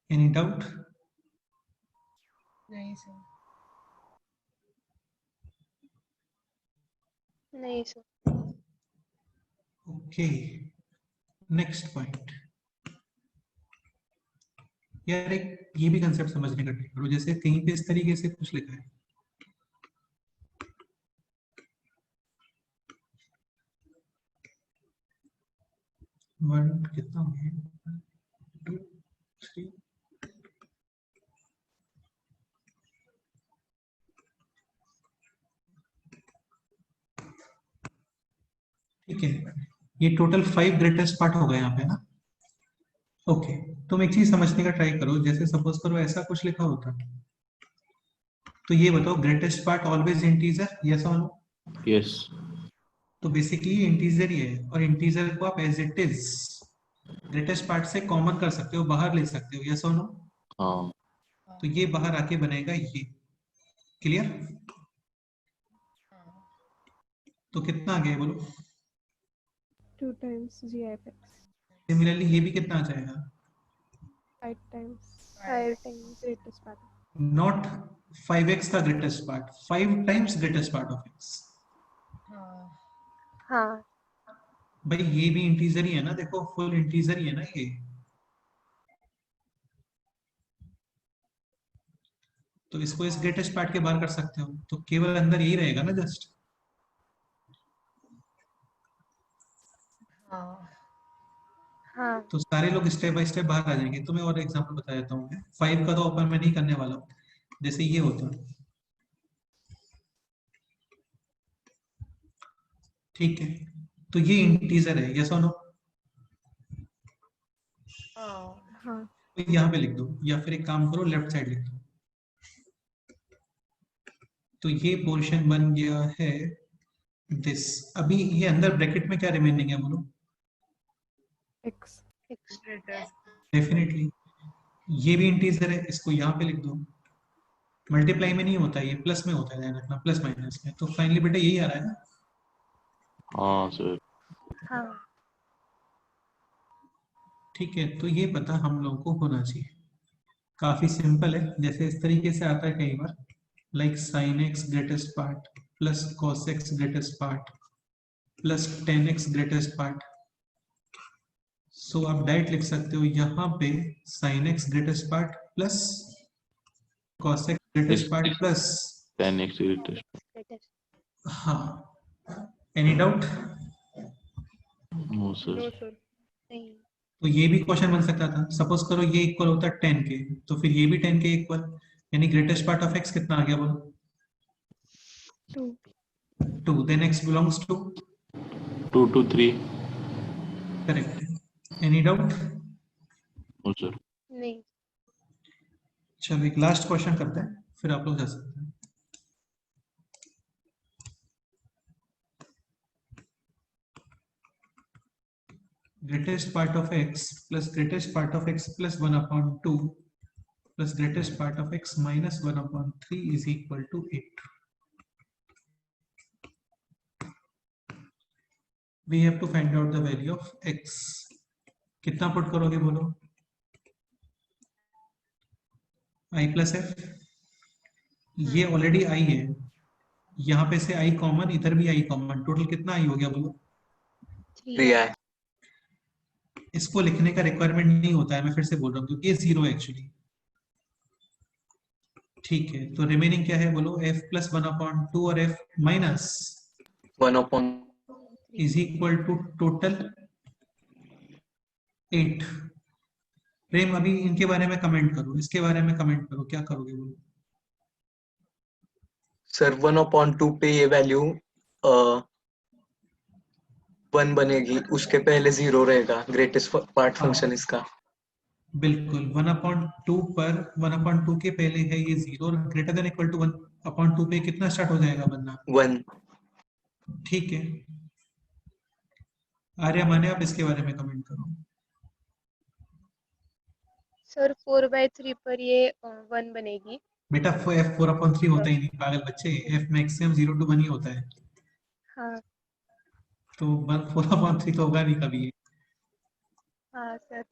Speaker 1: any doubt?
Speaker 7: नहीं sir.
Speaker 3: नहीं sir.
Speaker 1: Okay, next point. यार एक ये भी कंसेप्ट समझने का ट्राई करो, जैसे कहीं पे इस तरीके से कुछ लिखा है, वन कितना हो गया, 2 3 ठीक है, ये टोटल 5 ग्रेटेस्ट पार्ट हो गए यहाँ पे ना। ओके, तुम एक चीज समझने का ट्राई करो, जैसे सपोज करो ऐसा कुछ लिखा होता, तो ये बताओ greatest part always integer, yes और नो?
Speaker 2: यस।
Speaker 1: तो बेसिकली इंटीजर ही है, और इंटीजर को आप as it is greatest part से कॉमन कर सकते हो, बाहर ले सकते हो, यस और नो?
Speaker 2: हाँ।
Speaker 1: तो ये बाहर आके बनेगा ये। क्लियर? तो कितना आ गया बोलो?
Speaker 4: 2 times g of x.
Speaker 1: Similarly ये भी कितना आ जाएगा?
Speaker 4: 5 times
Speaker 3: 5 times
Speaker 4: greatest part.
Speaker 1: Not 5x का greatest part, 5 times greatest part of x।
Speaker 7: हाँ.
Speaker 3: हाँ
Speaker 1: भाई ये भी इंटीजर ही है ना, देखो फुल इंटीजर ही है ना ये। तो इसको इस ग्रेटेस्ट पार्ट के बाहर कर सकते हो, तो केवल अंदर यही रहेगा ना जस्ट।
Speaker 7: हाँ.
Speaker 3: हाँ
Speaker 1: तो सारे लोग स्टेप बाय स्टेप बाहर आ जाएंगे। तो मैं और एग्जांपल बता देता हूँ, 5 का तो ओपन मैं नहीं करने वाला हूँ। जैसे ये होता है, ठीक है, तो ये इंटीजर है, यस और नो?
Speaker 7: हाँ.
Speaker 4: हाँ.
Speaker 1: तो यहाँ पे लिख दो, या फिर एक काम करो लेफ्ट साइड लिख दो। तो ये पोर्शन बन गया है दिस। अभी ये अंदर ब्रैकेट में क्या रिमेनिंग है बोलो?
Speaker 4: X.
Speaker 3: X.
Speaker 1: डेफिनेटली ये भी इंटीजर है, इसको यहाँ पे लिख दो। मल्टीप्लाई में नहीं होता, ये प्लस में होता है, ध्यान रखना, प्लस माइनस में। तो फाइनली बेटा यही आ रहा है ना?
Speaker 2: हाँ सर।
Speaker 3: हाँ
Speaker 1: ठीक है, तो ये पता हम लोगों को होना चाहिए। काफी सिंपल है, जैसे इस तरीके से आता है कई बार, like sine X greatest part plus cos X greatest part plus tan X greatest part. So आप डायरेक्ट लिख सकते हो यहाँ पे sine X greatest part plus cos X greatest part plus
Speaker 2: 10x greatest.
Speaker 3: greatest.
Speaker 1: हाँ। Any doubt?
Speaker 2: No sir.
Speaker 4: No, sir.
Speaker 3: नहीं
Speaker 1: तो ये भी क्वेश्चन बन सकता था, सपोज करो ये इक्वल होता है 10 के, तो फिर ये भी 10 के इक्वल, यानी ग्रेटेस्ट पार्ट ऑफ एक्स कितना आ गया बोलो?
Speaker 4: 2.
Speaker 1: 2, then x belongs to
Speaker 2: 2 to 3.
Speaker 1: Correct. Any doubt?
Speaker 2: No sir.
Speaker 3: नहीं
Speaker 1: चलो एक लास्ट क्वेश्चन करते हैं, फिर आप लोग जा सकते हैं। Greatest part of x plus greatest part of x plus 1/2 plus greatest part of x minus 1/3 is equal to 8. We have to find out the value of x. कितना पुट करोगे बोलो? i plus f, ये already i है, यहाँ पे से i common, इधर भी i कॉमन, टोटल कितना i हो गया बोलो?
Speaker 6: 3i.
Speaker 1: इसको लिखने का रिक्वायरमेंट नहीं होता है, मैं फिर से बोल रहा हूँ, क्योंकि ये 0 है एक्चुअली। ठीक है, तो रिमेनिंग क्या है बोलो? f plus 1/2 और f minus
Speaker 6: 1/3.
Speaker 1: Is equal to total 8। Prem अभी इनके बारे में कमेंट करो, इसके बारे में कमेंट करो, क्या करोगे बोलो?
Speaker 6: सर 1/2 पे ये वैल्यू 1 बनेगी, उसके पहले 0 रहेगा, ग्रेटेस्ट पार्ट फंक्शन इसका।
Speaker 1: बिल्कुल 1/2 पर 1/2 के पहले है ये 0 और ग्रेटर देन इक्वल टू 1/2 पे कितना स्टार्ट हो जाएगा बनना?
Speaker 6: 1.
Speaker 1: ठीक है, आर्या माने आप इसके बारे में कमेंट करो।
Speaker 3: सर 4/3 पर ये 1 बनेगी।
Speaker 1: बेटा f 4/3 होता ही नहीं पागल बच्चे, f मैक्सिमम 0 to 1 ही होता है,
Speaker 3: हाँ
Speaker 1: तो 4/3 तो होगा नहीं कभी।
Speaker 3: हाँ सर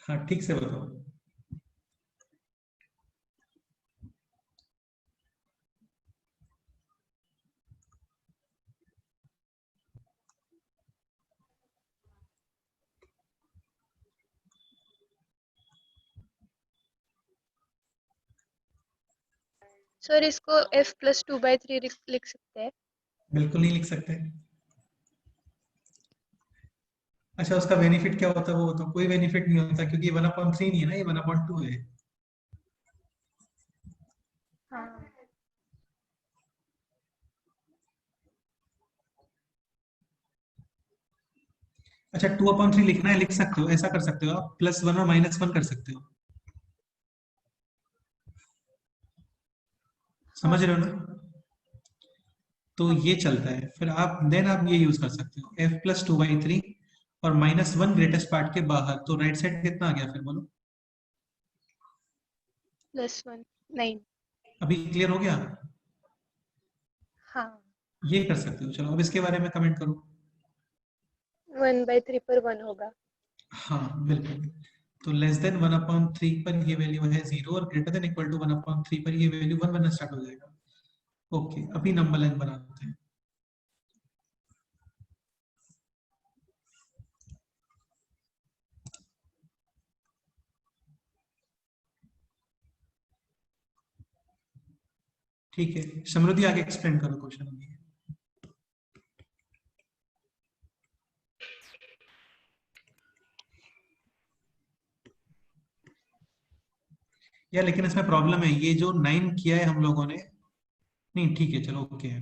Speaker 1: हाँ ठीक से बताओ।
Speaker 3: सर इसको f plus 2/3 लिख सकते हैं।
Speaker 1: बिल्कुल नहीं लिख सकते। अच्छा, उसका बेनिफिट क्या होता है वो तो कोई बेनिफिट नहीं होता, क्योंकि 1/3 नहीं है ना, ये 1/2 है।
Speaker 3: हाँ
Speaker 1: अच्छा 2/3 लिखना है, लिख सकते हो, ऐसा कर सकते हो आप, +1 और -1 कर सकते हो, समझ रहे हो ना? तो ये चलता है, फिर आप देन आप ये यूज कर सकते हो f plus 2/3 और -1 ग्रेटेस्ट पार्ट के बाहर, तो राइट साइड कितना आ गया फिर बोलो?
Speaker 3: +1 9।
Speaker 1: अभी क्लियर हो गया?
Speaker 3: हाँ
Speaker 1: ये कर सकते हो। चलो अब इसके बारे में कमेंट करो।
Speaker 3: 1/3 पर 1 होगा।
Speaker 1: हाँ बिल्कुल, तो लेस देन 1/3 पर ये वैल्यू है 0 और ग्रेटर देन इक्वल टू 1/3 पर ये वैल्यू 1 बनना स्टार्ट हो जाएगा। ओके, अभी नंबर लाइन बनाते हैं। ठीक है, समृद्धि आगे एक्सप्लेन करो क्वेश्चन अभी। यार लेकिन इसमें प्रॉब्लम है, ये जो 9 किया है हम लोगों ने, नहीं ठीक है चलो ओके है,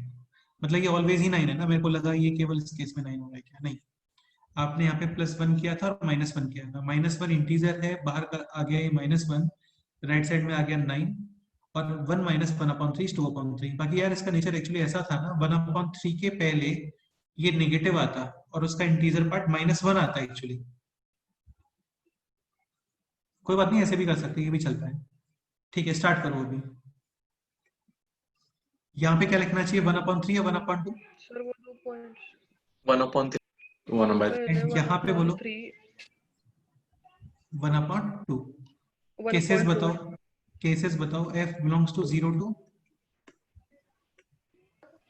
Speaker 1: मतलब ये ऑलवेज ही 9 है ना, मेरे को लगा ये केवल इस केस में 9 होगा क्या, नहीं। आपने यहाँ पे +1 किया था और -1 किया था, -1 इंटीजर है, बाहर का आ गया ये -1, राइट साइड में आ गया 9, और 1 माइनस 1/3 is 2/3। बाकी यार इसका नेचर एक्चुअली ऐसा था ना, 1/3 के पहले ये नेगेटिव आता और उसका इंटीजर पार्ट -1 आता है एक्चुअली। कोई बात नहीं, ऐसे भी कर सकते हैं, ये भी चलता है। ठीक है, स्टार्ट करो अभी। यहाँ पे क्या लिखना चाहिए, 1/3 या 1/2?
Speaker 7: सर वो 2 पॉइंट्स
Speaker 6: 1/3
Speaker 1: यहाँ पे बोलो 1/2। केसेस बताओ, केसेस बताओ। f belongs to 0 to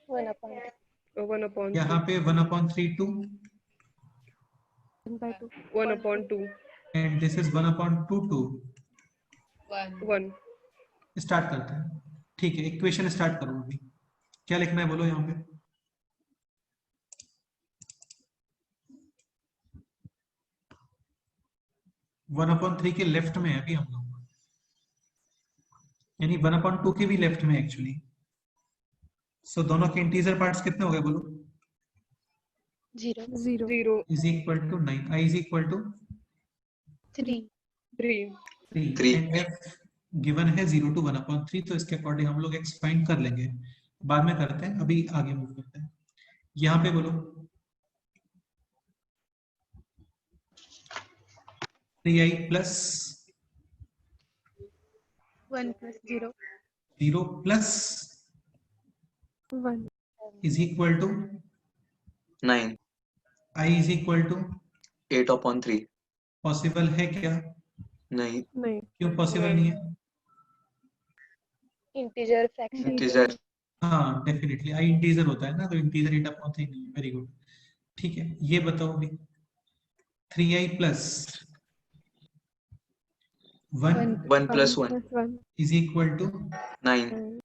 Speaker 3: 1/3
Speaker 1: यहाँ पे 1/3 to
Speaker 4: 1/2
Speaker 7: 1/2
Speaker 1: and this is 1/2 to
Speaker 7: 1
Speaker 1: start करते हैं। ठीक है, इक्वेशन स्टार्ट करो अभी। क्या लिखना है बोलो यहाँ पे। वन अपॉन थ्री के लेफ्ट में है अभी हम लोग, यानी 1/2 के भी लेफ्ट में एक्चुअली। सो दोनों के इंटीजर पार्ट्स कितने हो गए बोलो।
Speaker 3: 0
Speaker 4: 0
Speaker 1: is equal to 9, i is equal to
Speaker 3: 3
Speaker 7: 3
Speaker 6: 3
Speaker 1: and f given है 0 to 1/3, तो इसके अकॉर्डिंग हम लोग x फाइंड कर लेंगे, बाद में करते हैं, अभी आगे मूव करते हैं। यहाँ पे बोलो 3i plus
Speaker 3: 1 plus 0
Speaker 1: 0 plus
Speaker 4: 1
Speaker 1: is equal to
Speaker 6: 9
Speaker 1: i is equal to
Speaker 6: 8/3
Speaker 1: possible है क्या?
Speaker 6: नहीं
Speaker 4: नहीं
Speaker 1: क्यों पॉसिबल नहीं है?
Speaker 3: इंटीजर फ्रैक्शन
Speaker 6: इंटीजर
Speaker 1: हाँ डेफिनेटली i इंटीजर होता है ना, तो इंटीजर 8/3 नहीं है। वेरी गुड, ठीक है। ये बताओ अभी 3i plus 1
Speaker 6: 1 plus 1
Speaker 4: 1
Speaker 1: is equal to
Speaker 6: 9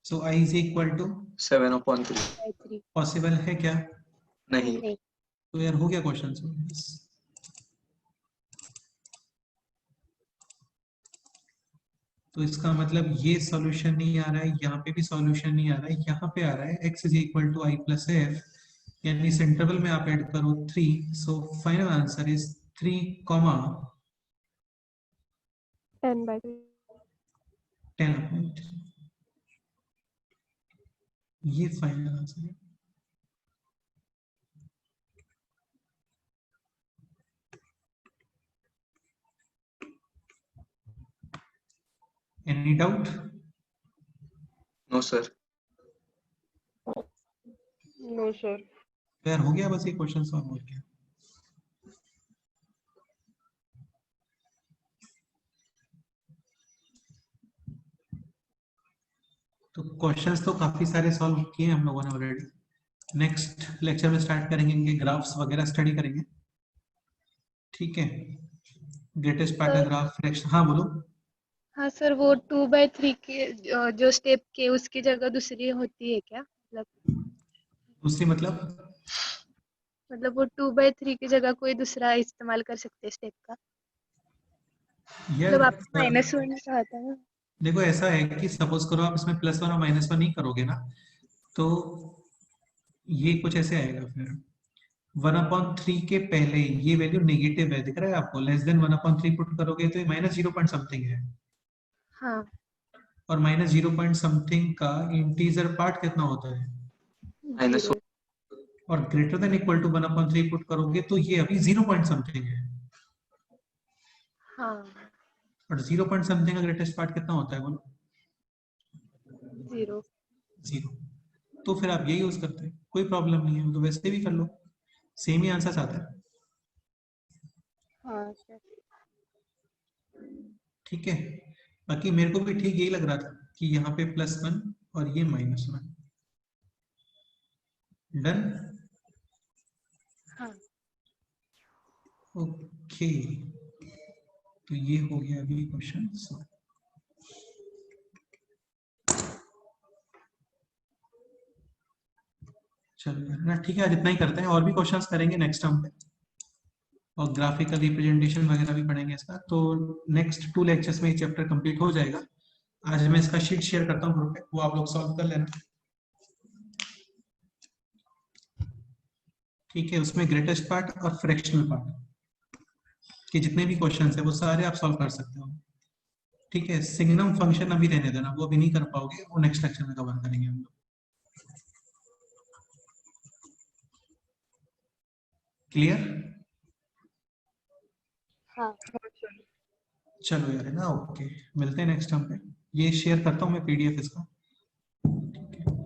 Speaker 1: so i is equal to
Speaker 6: 7/3
Speaker 3: 3
Speaker 1: possible है क्या?
Speaker 6: नहीं
Speaker 3: नहीं।
Speaker 1: तो यार हो गया क्वेश्चन। तो इसका मतलब ये सॉल्यूशन नहीं आ रहा है, यहाँ पे भी सॉल्यूशन नहीं आ रहा है, यहाँ पे आ रहा है x is equal to i plus f, यानी इस इंटरवल में आप ऐड करो 3, सो फाइनल आंसर इज 3,
Speaker 4: 10/3
Speaker 1: 10/3। ये फाइनल आंसर है। Any doubt?
Speaker 6: No sir
Speaker 7: no sir
Speaker 1: तो यार हो गया बस ये क्वेश्चन सॉल्व हो गया। तो क्वेश्चंस तो काफी सारे सॉल्व किए हम लोगों ने ऑलरेडी। नेक्स्ट लेक्चर में स्टार्ट करेंगे, ग्राफ्स वगैरह स्टडी करेंगे, ठीक है। ग्रेटेस्ट पार्ट का ग्राफ, फ्रैक्शन। हाँ बोलो।
Speaker 3: हाँ सर, वो 2/3 के जो स्टेप के उसकी जगह दूसरी होती है क्या?
Speaker 1: दूसरी मतलब
Speaker 3: मतलब वो 2/3 की जगह कोई दूसरा इस्तेमाल कर सकते हैं स्टेप का?
Speaker 1: यार
Speaker 3: मतलब आपको -1 कहा था ना।
Speaker 1: देखो ऐसा है कि सपोज करो आप इसमें +1 और -1 नहीं करोगे ना, तो ये कुछ ऐसे आएगा। फिर 1/3 के पहले ये वैल्यू नेगेटिव है, दिख रहा है आपको। लेस देन 1/3 पुट करोगे तो ये -0 पॉइंट समथिंग है,
Speaker 3: हाँ
Speaker 1: और -0 पॉइंट समथिंग का इंटीजर पार्ट कितना होता है?
Speaker 6: -1
Speaker 1: और greater than equal to 1/3 put करोगे तो ये अभी 0 पॉइंट समथिंग है,
Speaker 3: हाँ
Speaker 1: और 0 पॉइंट समथिंग का ग्रेटेस्ट पार्ट कितना होता है बोलो?
Speaker 3: 0।
Speaker 1: 0। तो फिर आप ये यूज करते हैं, कोई प्रॉब्लम नहीं है, तो वैसे भी कर लो, सेम ही आंसर आता है,
Speaker 3: हाँ सर।
Speaker 1: ठीक है। बाकी मेरे को भी ठीक यही लग रहा था कि यहाँ पे +1 और ये -1। डन।
Speaker 3: हाँ
Speaker 1: ओके, तो ये हो गया अभी क्वेश्चन। चलो ना, ठीक है, आज इतना ही करते हैं, और भी क्वेश्चंस करेंगे नेक्स्ट टर्म पे, और ग्राफिकल रिप्रेजेंटेशन वगैरह भी पढ़ेंगे इसका। तो नेक्स्ट 2 लेक्चर्स में ये चैप्टर कंप्लीट हो जाएगा। आज मैं इसका शीट शेयर करता हूँ ग्रुप पे, वो आप लोग सॉल्व कर लेना, ठीक है। उसमें ग्रेटेस्ट पार्ट और फ्रैक्शनल पार्ट के जितने भी क्वेश्चंस है वो सारे आप सॉल्व कर सकते हो। ठीक है, सिग्नम फंक्शन अभी रहने देना, वो अभी नहीं कर पाओगे, वो नेक्स्ट लेक्चर में कवर करेंगे हम लोग। क्लियर?
Speaker 3: हाँ
Speaker 1: चलो यार, है ना, ओके, मिलते हैं नेक्स्ट टाइम पे। ये शेयर करता हूँ मैं पीडीएफ इसका, ठीक है।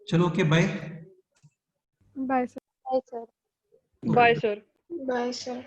Speaker 1: चलो okay, bye.
Speaker 4: Bye sir.
Speaker 3: Bye sir.
Speaker 8: Bye sir.
Speaker 3: Bye sir.